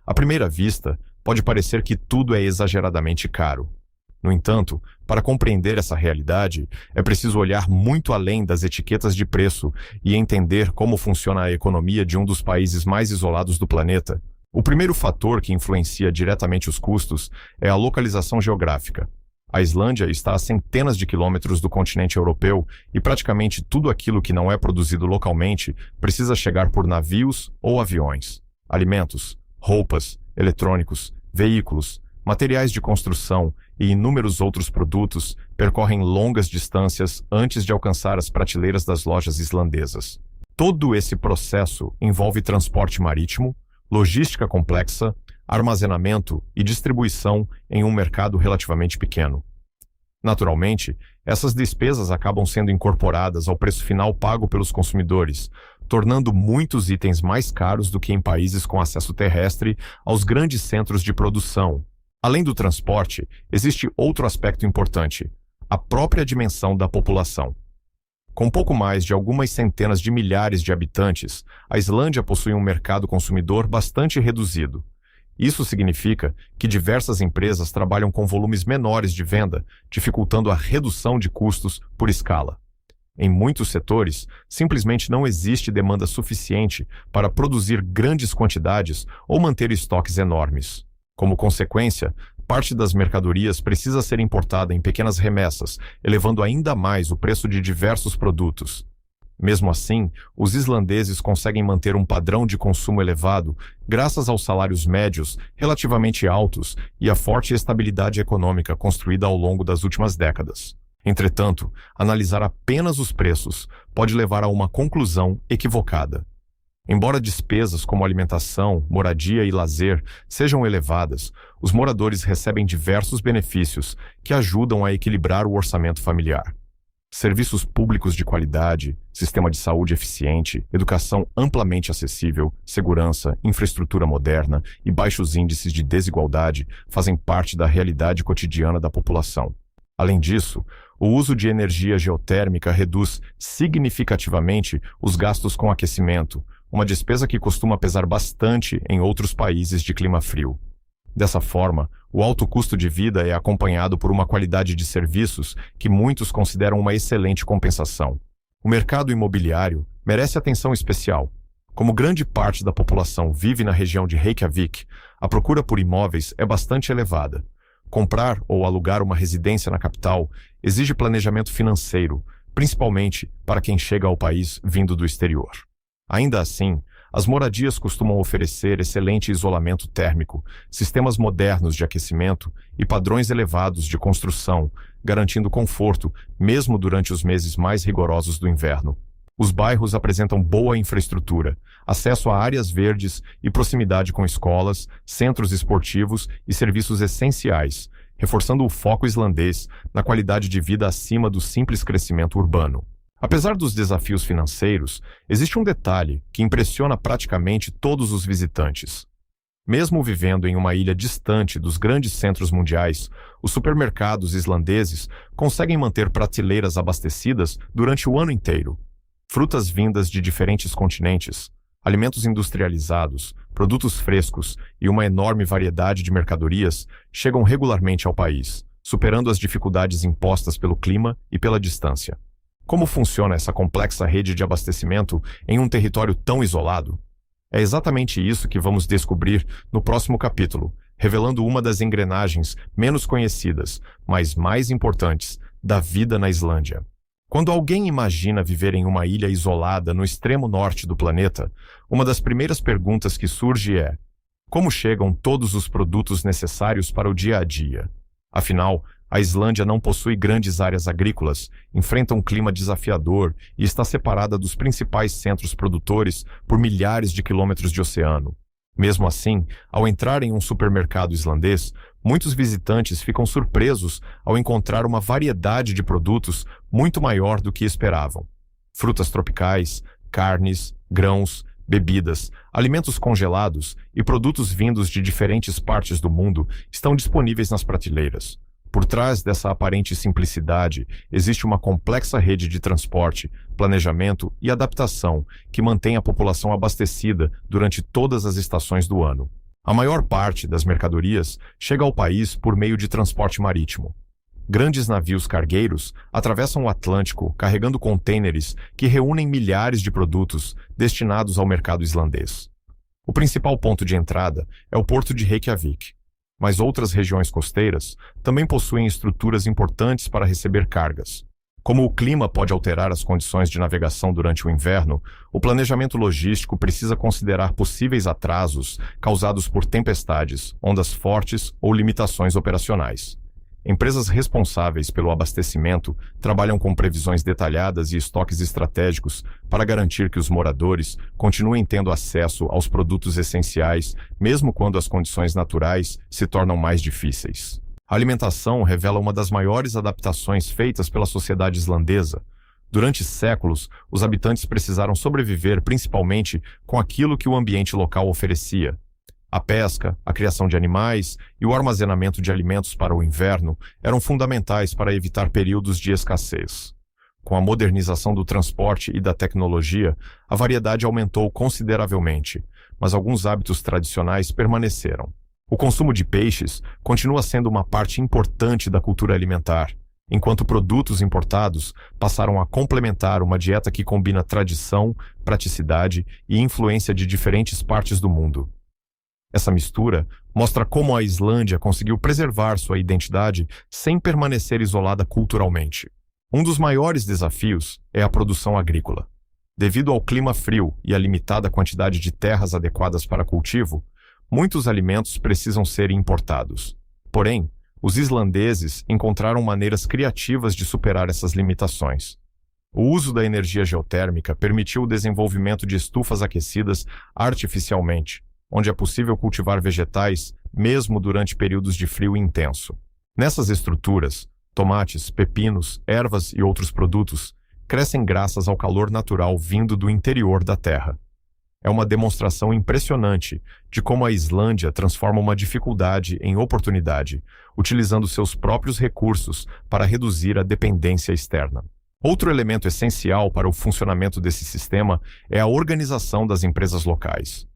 À primeira vista, pode parecer que tudo é exageradamente caro. No entanto, para compreender essa realidade, é preciso olhar muito além das etiquetas de preço e entender como funciona a economia de um dos países mais isolados do planeta. O primeiro fator que influencia diretamente os custos é a localização geográfica. A Islândia está a centenas de quilômetros do continente europeu e praticamente tudo aquilo que não é produzido localmente precisa chegar por navios ou aviões. Alimentos, roupas, eletrônicos, veículos, materiais de construção e inúmeros outros produtos percorrem longas distâncias antes de alcançar as prateleiras das lojas islandesas. Todo esse processo envolve transporte marítimo, logística complexa, armazenamento e distribuição em um mercado relativamente pequeno. Naturalmente, essas despesas acabam sendo incorporadas ao preço final pago pelos consumidores, tornando muitos itens mais caros do que em países com acesso terrestre aos grandes centros de produção. Além do transporte, existe outro aspecto importante: a própria dimensão da população. Com pouco mais de algumas centenas de milhares de habitantes, a Islândia possui um mercado consumidor bastante reduzido. Isso significa que diversas empresas trabalham com volumes menores de venda, dificultando a redução de custos por escala. Em muitos setores, simplesmente não existe demanda suficiente para produzir grandes quantidades ou manter estoques enormes. Como consequência, parte das mercadorias precisa ser importada em pequenas remessas, elevando ainda mais o preço de diversos produtos. Mesmo assim, os islandeses conseguem manter um padrão de consumo elevado graças aos salários médios relativamente altos e à forte estabilidade econômica construída ao longo das últimas décadas. Entretanto, analisar apenas os preços pode levar a uma conclusão equivocada. Embora despesas como alimentação, moradia e lazer sejam elevadas, os moradores recebem diversos benefícios que ajudam a equilibrar o orçamento familiar. Serviços públicos de qualidade, sistema de saúde eficiente, educação amplamente acessível, segurança, infraestrutura moderna e baixos índices de desigualdade fazem parte da realidade cotidiana da população. Além disso, o uso de energia geotérmica reduz significativamente os gastos com aquecimento, uma despesa que costuma pesar bastante em outros países de clima frio. Dessa forma, o alto custo de vida é acompanhado por uma qualidade de serviços que muitos consideram uma excelente compensação. O mercado imobiliário merece atenção especial. Como grande parte da população vive na região de Reykjavik, a procura por imóveis é bastante elevada. Comprar ou alugar uma residência na capital exige planejamento financeiro, principalmente para quem chega ao país vindo do exterior. Ainda assim, as moradias costumam oferecer excelente isolamento térmico, sistemas modernos de aquecimento e padrões elevados de construção, garantindo conforto mesmo durante os meses mais rigorosos do inverno. Os bairros apresentam boa infraestrutura, acesso a áreas verdes e proximidade com escolas, centros esportivos e serviços essenciais, reforçando o foco islandês na qualidade de vida acima do simples crescimento urbano. Apesar dos desafios financeiros, existe um detalhe que impressiona praticamente todos os visitantes. Mesmo vivendo em uma ilha distante dos grandes centros mundiais, os supermercados islandeses conseguem manter prateleiras abastecidas durante o ano inteiro. Frutas vindas de diferentes continentes, alimentos industrializados, produtos frescos e uma enorme variedade de mercadorias chegam regularmente ao país, superando as dificuldades impostas pelo clima e pela distância. Como funciona essa complexa rede de abastecimento em um território tão isolado? É exatamente isso que vamos descobrir no próximo capítulo, revelando uma das engrenagens menos conhecidas, mas mais importantes, da vida na Islândia. Quando alguém imagina viver em uma ilha isolada no extremo norte do planeta, uma das primeiras perguntas que surge é: como chegam todos os produtos necessários para o dia a dia? Afinal, a Islândia não possui grandes áreas agrícolas, enfrenta um clima desafiador e está separada dos principais centros produtores por milhares de quilômetros de oceano. Mesmo assim, ao entrar em um supermercado islandês, muitos visitantes ficam surpresos ao encontrar uma variedade de produtos muito maior do que esperavam. Frutas tropicais, carnes, grãos, bebidas, alimentos congelados e produtos vindos de diferentes partes do mundo estão disponíveis nas prateleiras. Por trás dessa aparente simplicidade, existe uma complexa rede de transporte, planejamento e adaptação que mantém a população abastecida durante todas as estações do ano. A maior parte das mercadorias chega ao país por meio de transporte marítimo. Grandes navios cargueiros atravessam o Atlântico carregando contêineres que reúnem milhares de produtos destinados ao mercado islandês. O principal ponto de entrada é o porto de Reykjavik, mas outras regiões costeiras também possuem estruturas importantes para receber cargas. Como o clima pode alterar as condições de navegação durante o inverno, o planejamento logístico precisa considerar possíveis atrasos causados por tempestades, ondas fortes ou limitações operacionais. Empresas responsáveis pelo abastecimento trabalham com previsões detalhadas e estoques estratégicos para garantir que os moradores continuem tendo acesso aos produtos essenciais, mesmo quando as condições naturais se tornam mais difíceis. A alimentação revela uma das maiores adaptações feitas pela sociedade islandesa. Durante séculos, os habitantes precisaram sobreviver principalmente com aquilo que o ambiente local oferecia. A pesca, a criação de animais e o armazenamento de alimentos para o inverno eram fundamentais para evitar períodos de escassez. Com a modernização do transporte e da tecnologia, a variedade aumentou consideravelmente, mas alguns hábitos tradicionais permaneceram. O consumo de peixes continua sendo uma parte importante da cultura alimentar, enquanto produtos importados passaram a complementar uma dieta que combina tradição, praticidade e influência de diferentes partes do mundo. Essa mistura mostra como a Islândia conseguiu preservar sua identidade sem permanecer isolada culturalmente. Um dos maiores desafios é a produção agrícola. Devido ao clima frio e à limitada quantidade de terras adequadas para cultivo, muitos alimentos precisam ser importados. Porém, os islandeses encontraram maneiras criativas de superar essas limitações. O uso da energia geotérmica permitiu o desenvolvimento de estufas aquecidas artificialmente, onde é possível cultivar vegetais mesmo durante períodos de frio intenso. Nessas estruturas, tomates, pepinos, ervas e outros produtos crescem graças ao calor natural vindo do interior da terra. É uma demonstração impressionante de como a Islândia transforma uma dificuldade em oportunidade, utilizando seus próprios recursos para reduzir a dependência externa. Outro elemento essencial para o funcionamento desse sistema é a organização das empresas locais.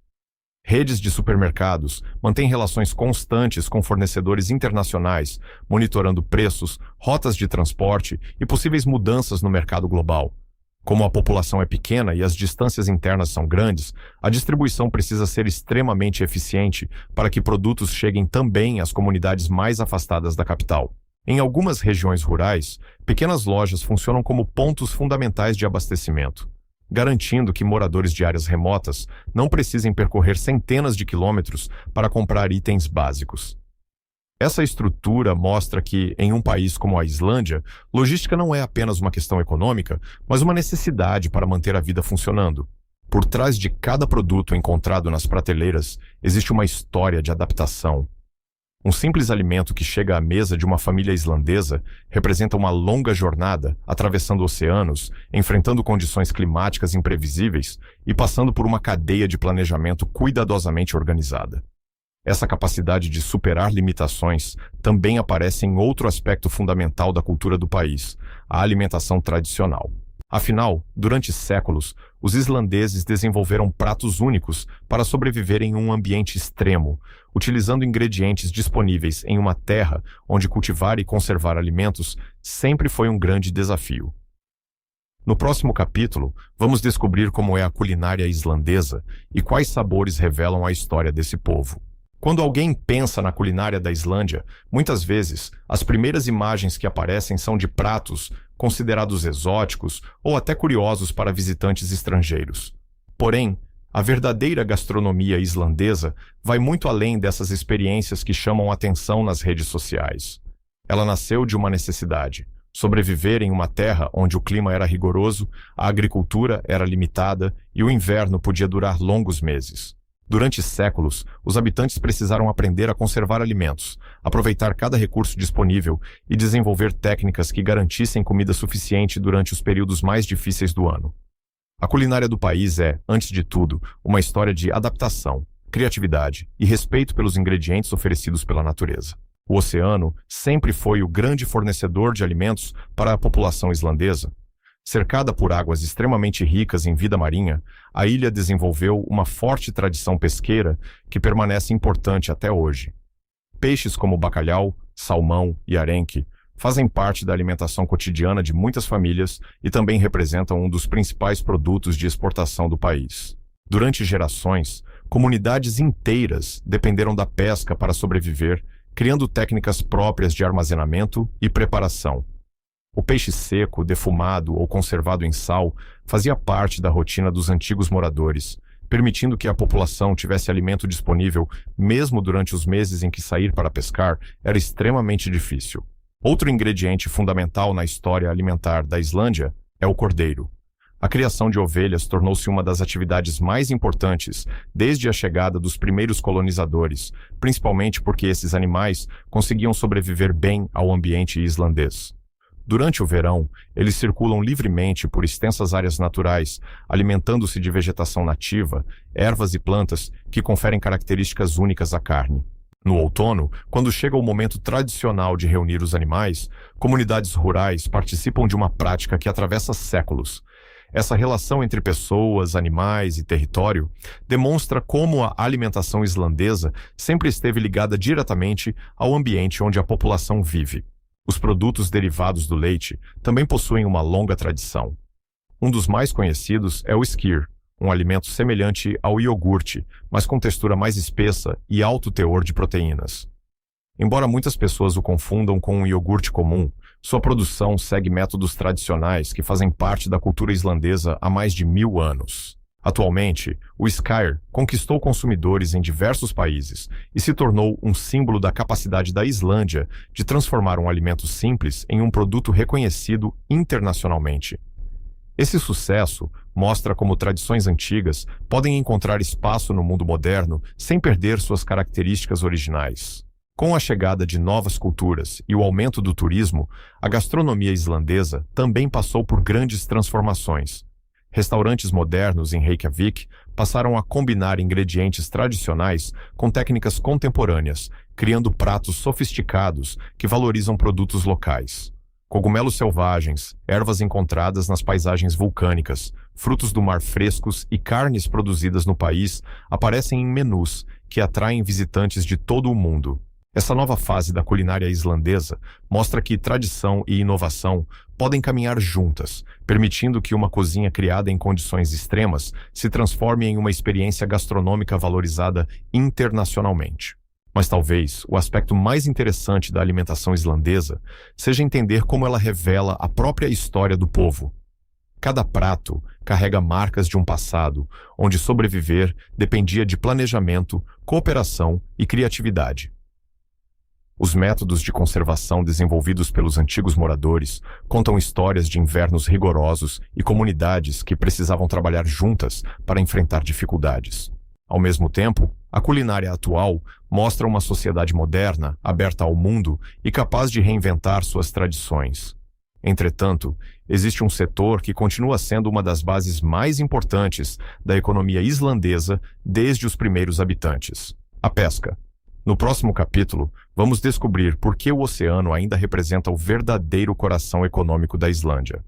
Redes de supermercados mantêm relações constantes com fornecedores internacionais, monitorando preços, rotas de transporte e possíveis mudanças no mercado global. Como a população é pequena e as distâncias internas são grandes, a distribuição precisa ser extremamente eficiente para que produtos cheguem também às comunidades mais afastadas da capital. Em algumas regiões rurais, pequenas lojas funcionam como pontos fundamentais de abastecimento, garantindo que moradores de áreas remotas não precisem percorrer centenas de quilômetros para comprar itens básicos. Essa estrutura mostra que, em um país como a Islândia, logística não é apenas uma questão econômica, mas uma necessidade para manter a vida funcionando. Por trás de cada produto encontrado nas prateleiras, existe uma história de adaptação. Um simples alimento que chega à mesa de uma família islandesa representa uma longa jornada, atravessando oceanos, enfrentando condições climáticas imprevisíveis e passando por uma cadeia de planejamento cuidadosamente organizada. Essa capacidade de superar limitações também aparece em outro aspecto fundamental da cultura do país, a alimentação tradicional. Afinal, durante séculos, os islandeses desenvolveram pratos únicos para sobreviver em um ambiente extremo, utilizando ingredientes disponíveis em uma terra onde cultivar e conservar alimentos sempre foi um grande desafio. No próximo capítulo, vamos descobrir como é a culinária islandesa e quais sabores revelam a história desse povo. Quando alguém pensa na culinária da Islândia, muitas vezes as primeiras imagens que aparecem são de pratos considerados exóticos ou até curiosos para visitantes estrangeiros. Porém, a verdadeira gastronomia islandesa vai muito além dessas experiências que chamam atenção nas redes sociais. Ela nasceu de uma necessidade: sobreviver em uma terra onde o clima era rigoroso, a agricultura era limitada e o inverno podia durar longos meses. Durante séculos, os habitantes precisaram aprender a conservar alimentos, aproveitar cada recurso disponível e desenvolver técnicas que garantissem comida suficiente durante os períodos mais difíceis do ano. A culinária do país é, antes de tudo, uma história de adaptação, criatividade e respeito pelos ingredientes oferecidos pela natureza. O oceano sempre foi o grande fornecedor de alimentos para a população islandesa. Cercada por águas extremamente ricas em vida marinha, a ilha desenvolveu uma forte tradição pesqueira que permanece importante até hoje. Peixes como bacalhau, salmão e arenque fazem parte da alimentação cotidiana de muitas famílias e também representam um dos principais produtos de exportação do país. Durante gerações, comunidades inteiras dependeram da pesca para sobreviver, criando técnicas próprias de armazenamento e preparação. O peixe seco, defumado ou conservado em sal fazia parte da rotina dos antigos moradores, permitindo que a população tivesse alimento disponível mesmo durante os meses em que sair para pescar era extremamente difícil. Outro ingrediente fundamental na história alimentar da Islândia é o cordeiro. A criação de ovelhas tornou-se uma das atividades mais importantes desde a chegada dos primeiros colonizadores, principalmente porque esses animais conseguiam sobreviver bem ao ambiente islandês. Durante o verão, eles circulam livremente por extensas áreas naturais, alimentando-se de vegetação nativa, ervas e plantas que conferem características únicas à carne. No outono, quando chega o momento tradicional de reunir os animais, comunidades rurais participam de uma prática que atravessa séculos. Essa relação entre pessoas, animais e território demonstra como a alimentação islandesa sempre esteve ligada diretamente ao ambiente onde a população vive. Os produtos derivados do leite também possuem uma longa tradição. Um dos mais conhecidos é o skyr, um alimento semelhante ao iogurte, mas com textura mais espessa e alto teor de proteínas. Embora muitas pessoas o confundam com um iogurte comum, sua produção segue métodos tradicionais que fazem parte da cultura islandesa há mais de 1000 anos. Atualmente, o skyr conquistou consumidores em diversos países e se tornou um símbolo da capacidade da Islândia de transformar um alimento simples em um produto reconhecido internacionalmente. Esse sucesso mostra como tradições antigas podem encontrar espaço no mundo moderno sem perder suas características originais. Com a chegada de novas culturas e o aumento do turismo, a gastronomia islandesa também passou por grandes transformações. Restaurantes modernos em Reykjavik passaram a combinar ingredientes tradicionais com técnicas contemporâneas, criando pratos sofisticados que valorizam produtos locais. Cogumelos selvagens, ervas encontradas nas paisagens vulcânicas, frutos do mar frescos e carnes produzidas no país aparecem em menus que atraem visitantes de todo o mundo. Essa nova fase da culinária islandesa mostra que tradição e inovação podem caminhar juntas, permitindo que uma cozinha criada em condições extremas se transforme em uma experiência gastronômica valorizada internacionalmente. Mas talvez o aspecto mais interessante da alimentação islandesa seja entender como ela revela a própria história do povo. Cada prato carrega marcas de um passado onde sobreviver dependia de planejamento, cooperação e criatividade. Os métodos de conservação desenvolvidos pelos antigos moradores contam histórias de invernos rigorosos e comunidades que precisavam trabalhar juntas para enfrentar dificuldades. Ao mesmo tempo, a culinária atual mostra uma sociedade moderna, aberta ao mundo e capaz de reinventar suas tradições. Entretanto, existe um setor que continua sendo uma das bases mais importantes da economia islandesa desde os primeiros habitantes: a pesca. No próximo capítulo, vamos descobrir por que o oceano ainda representa o verdadeiro coração econômico da Islândia.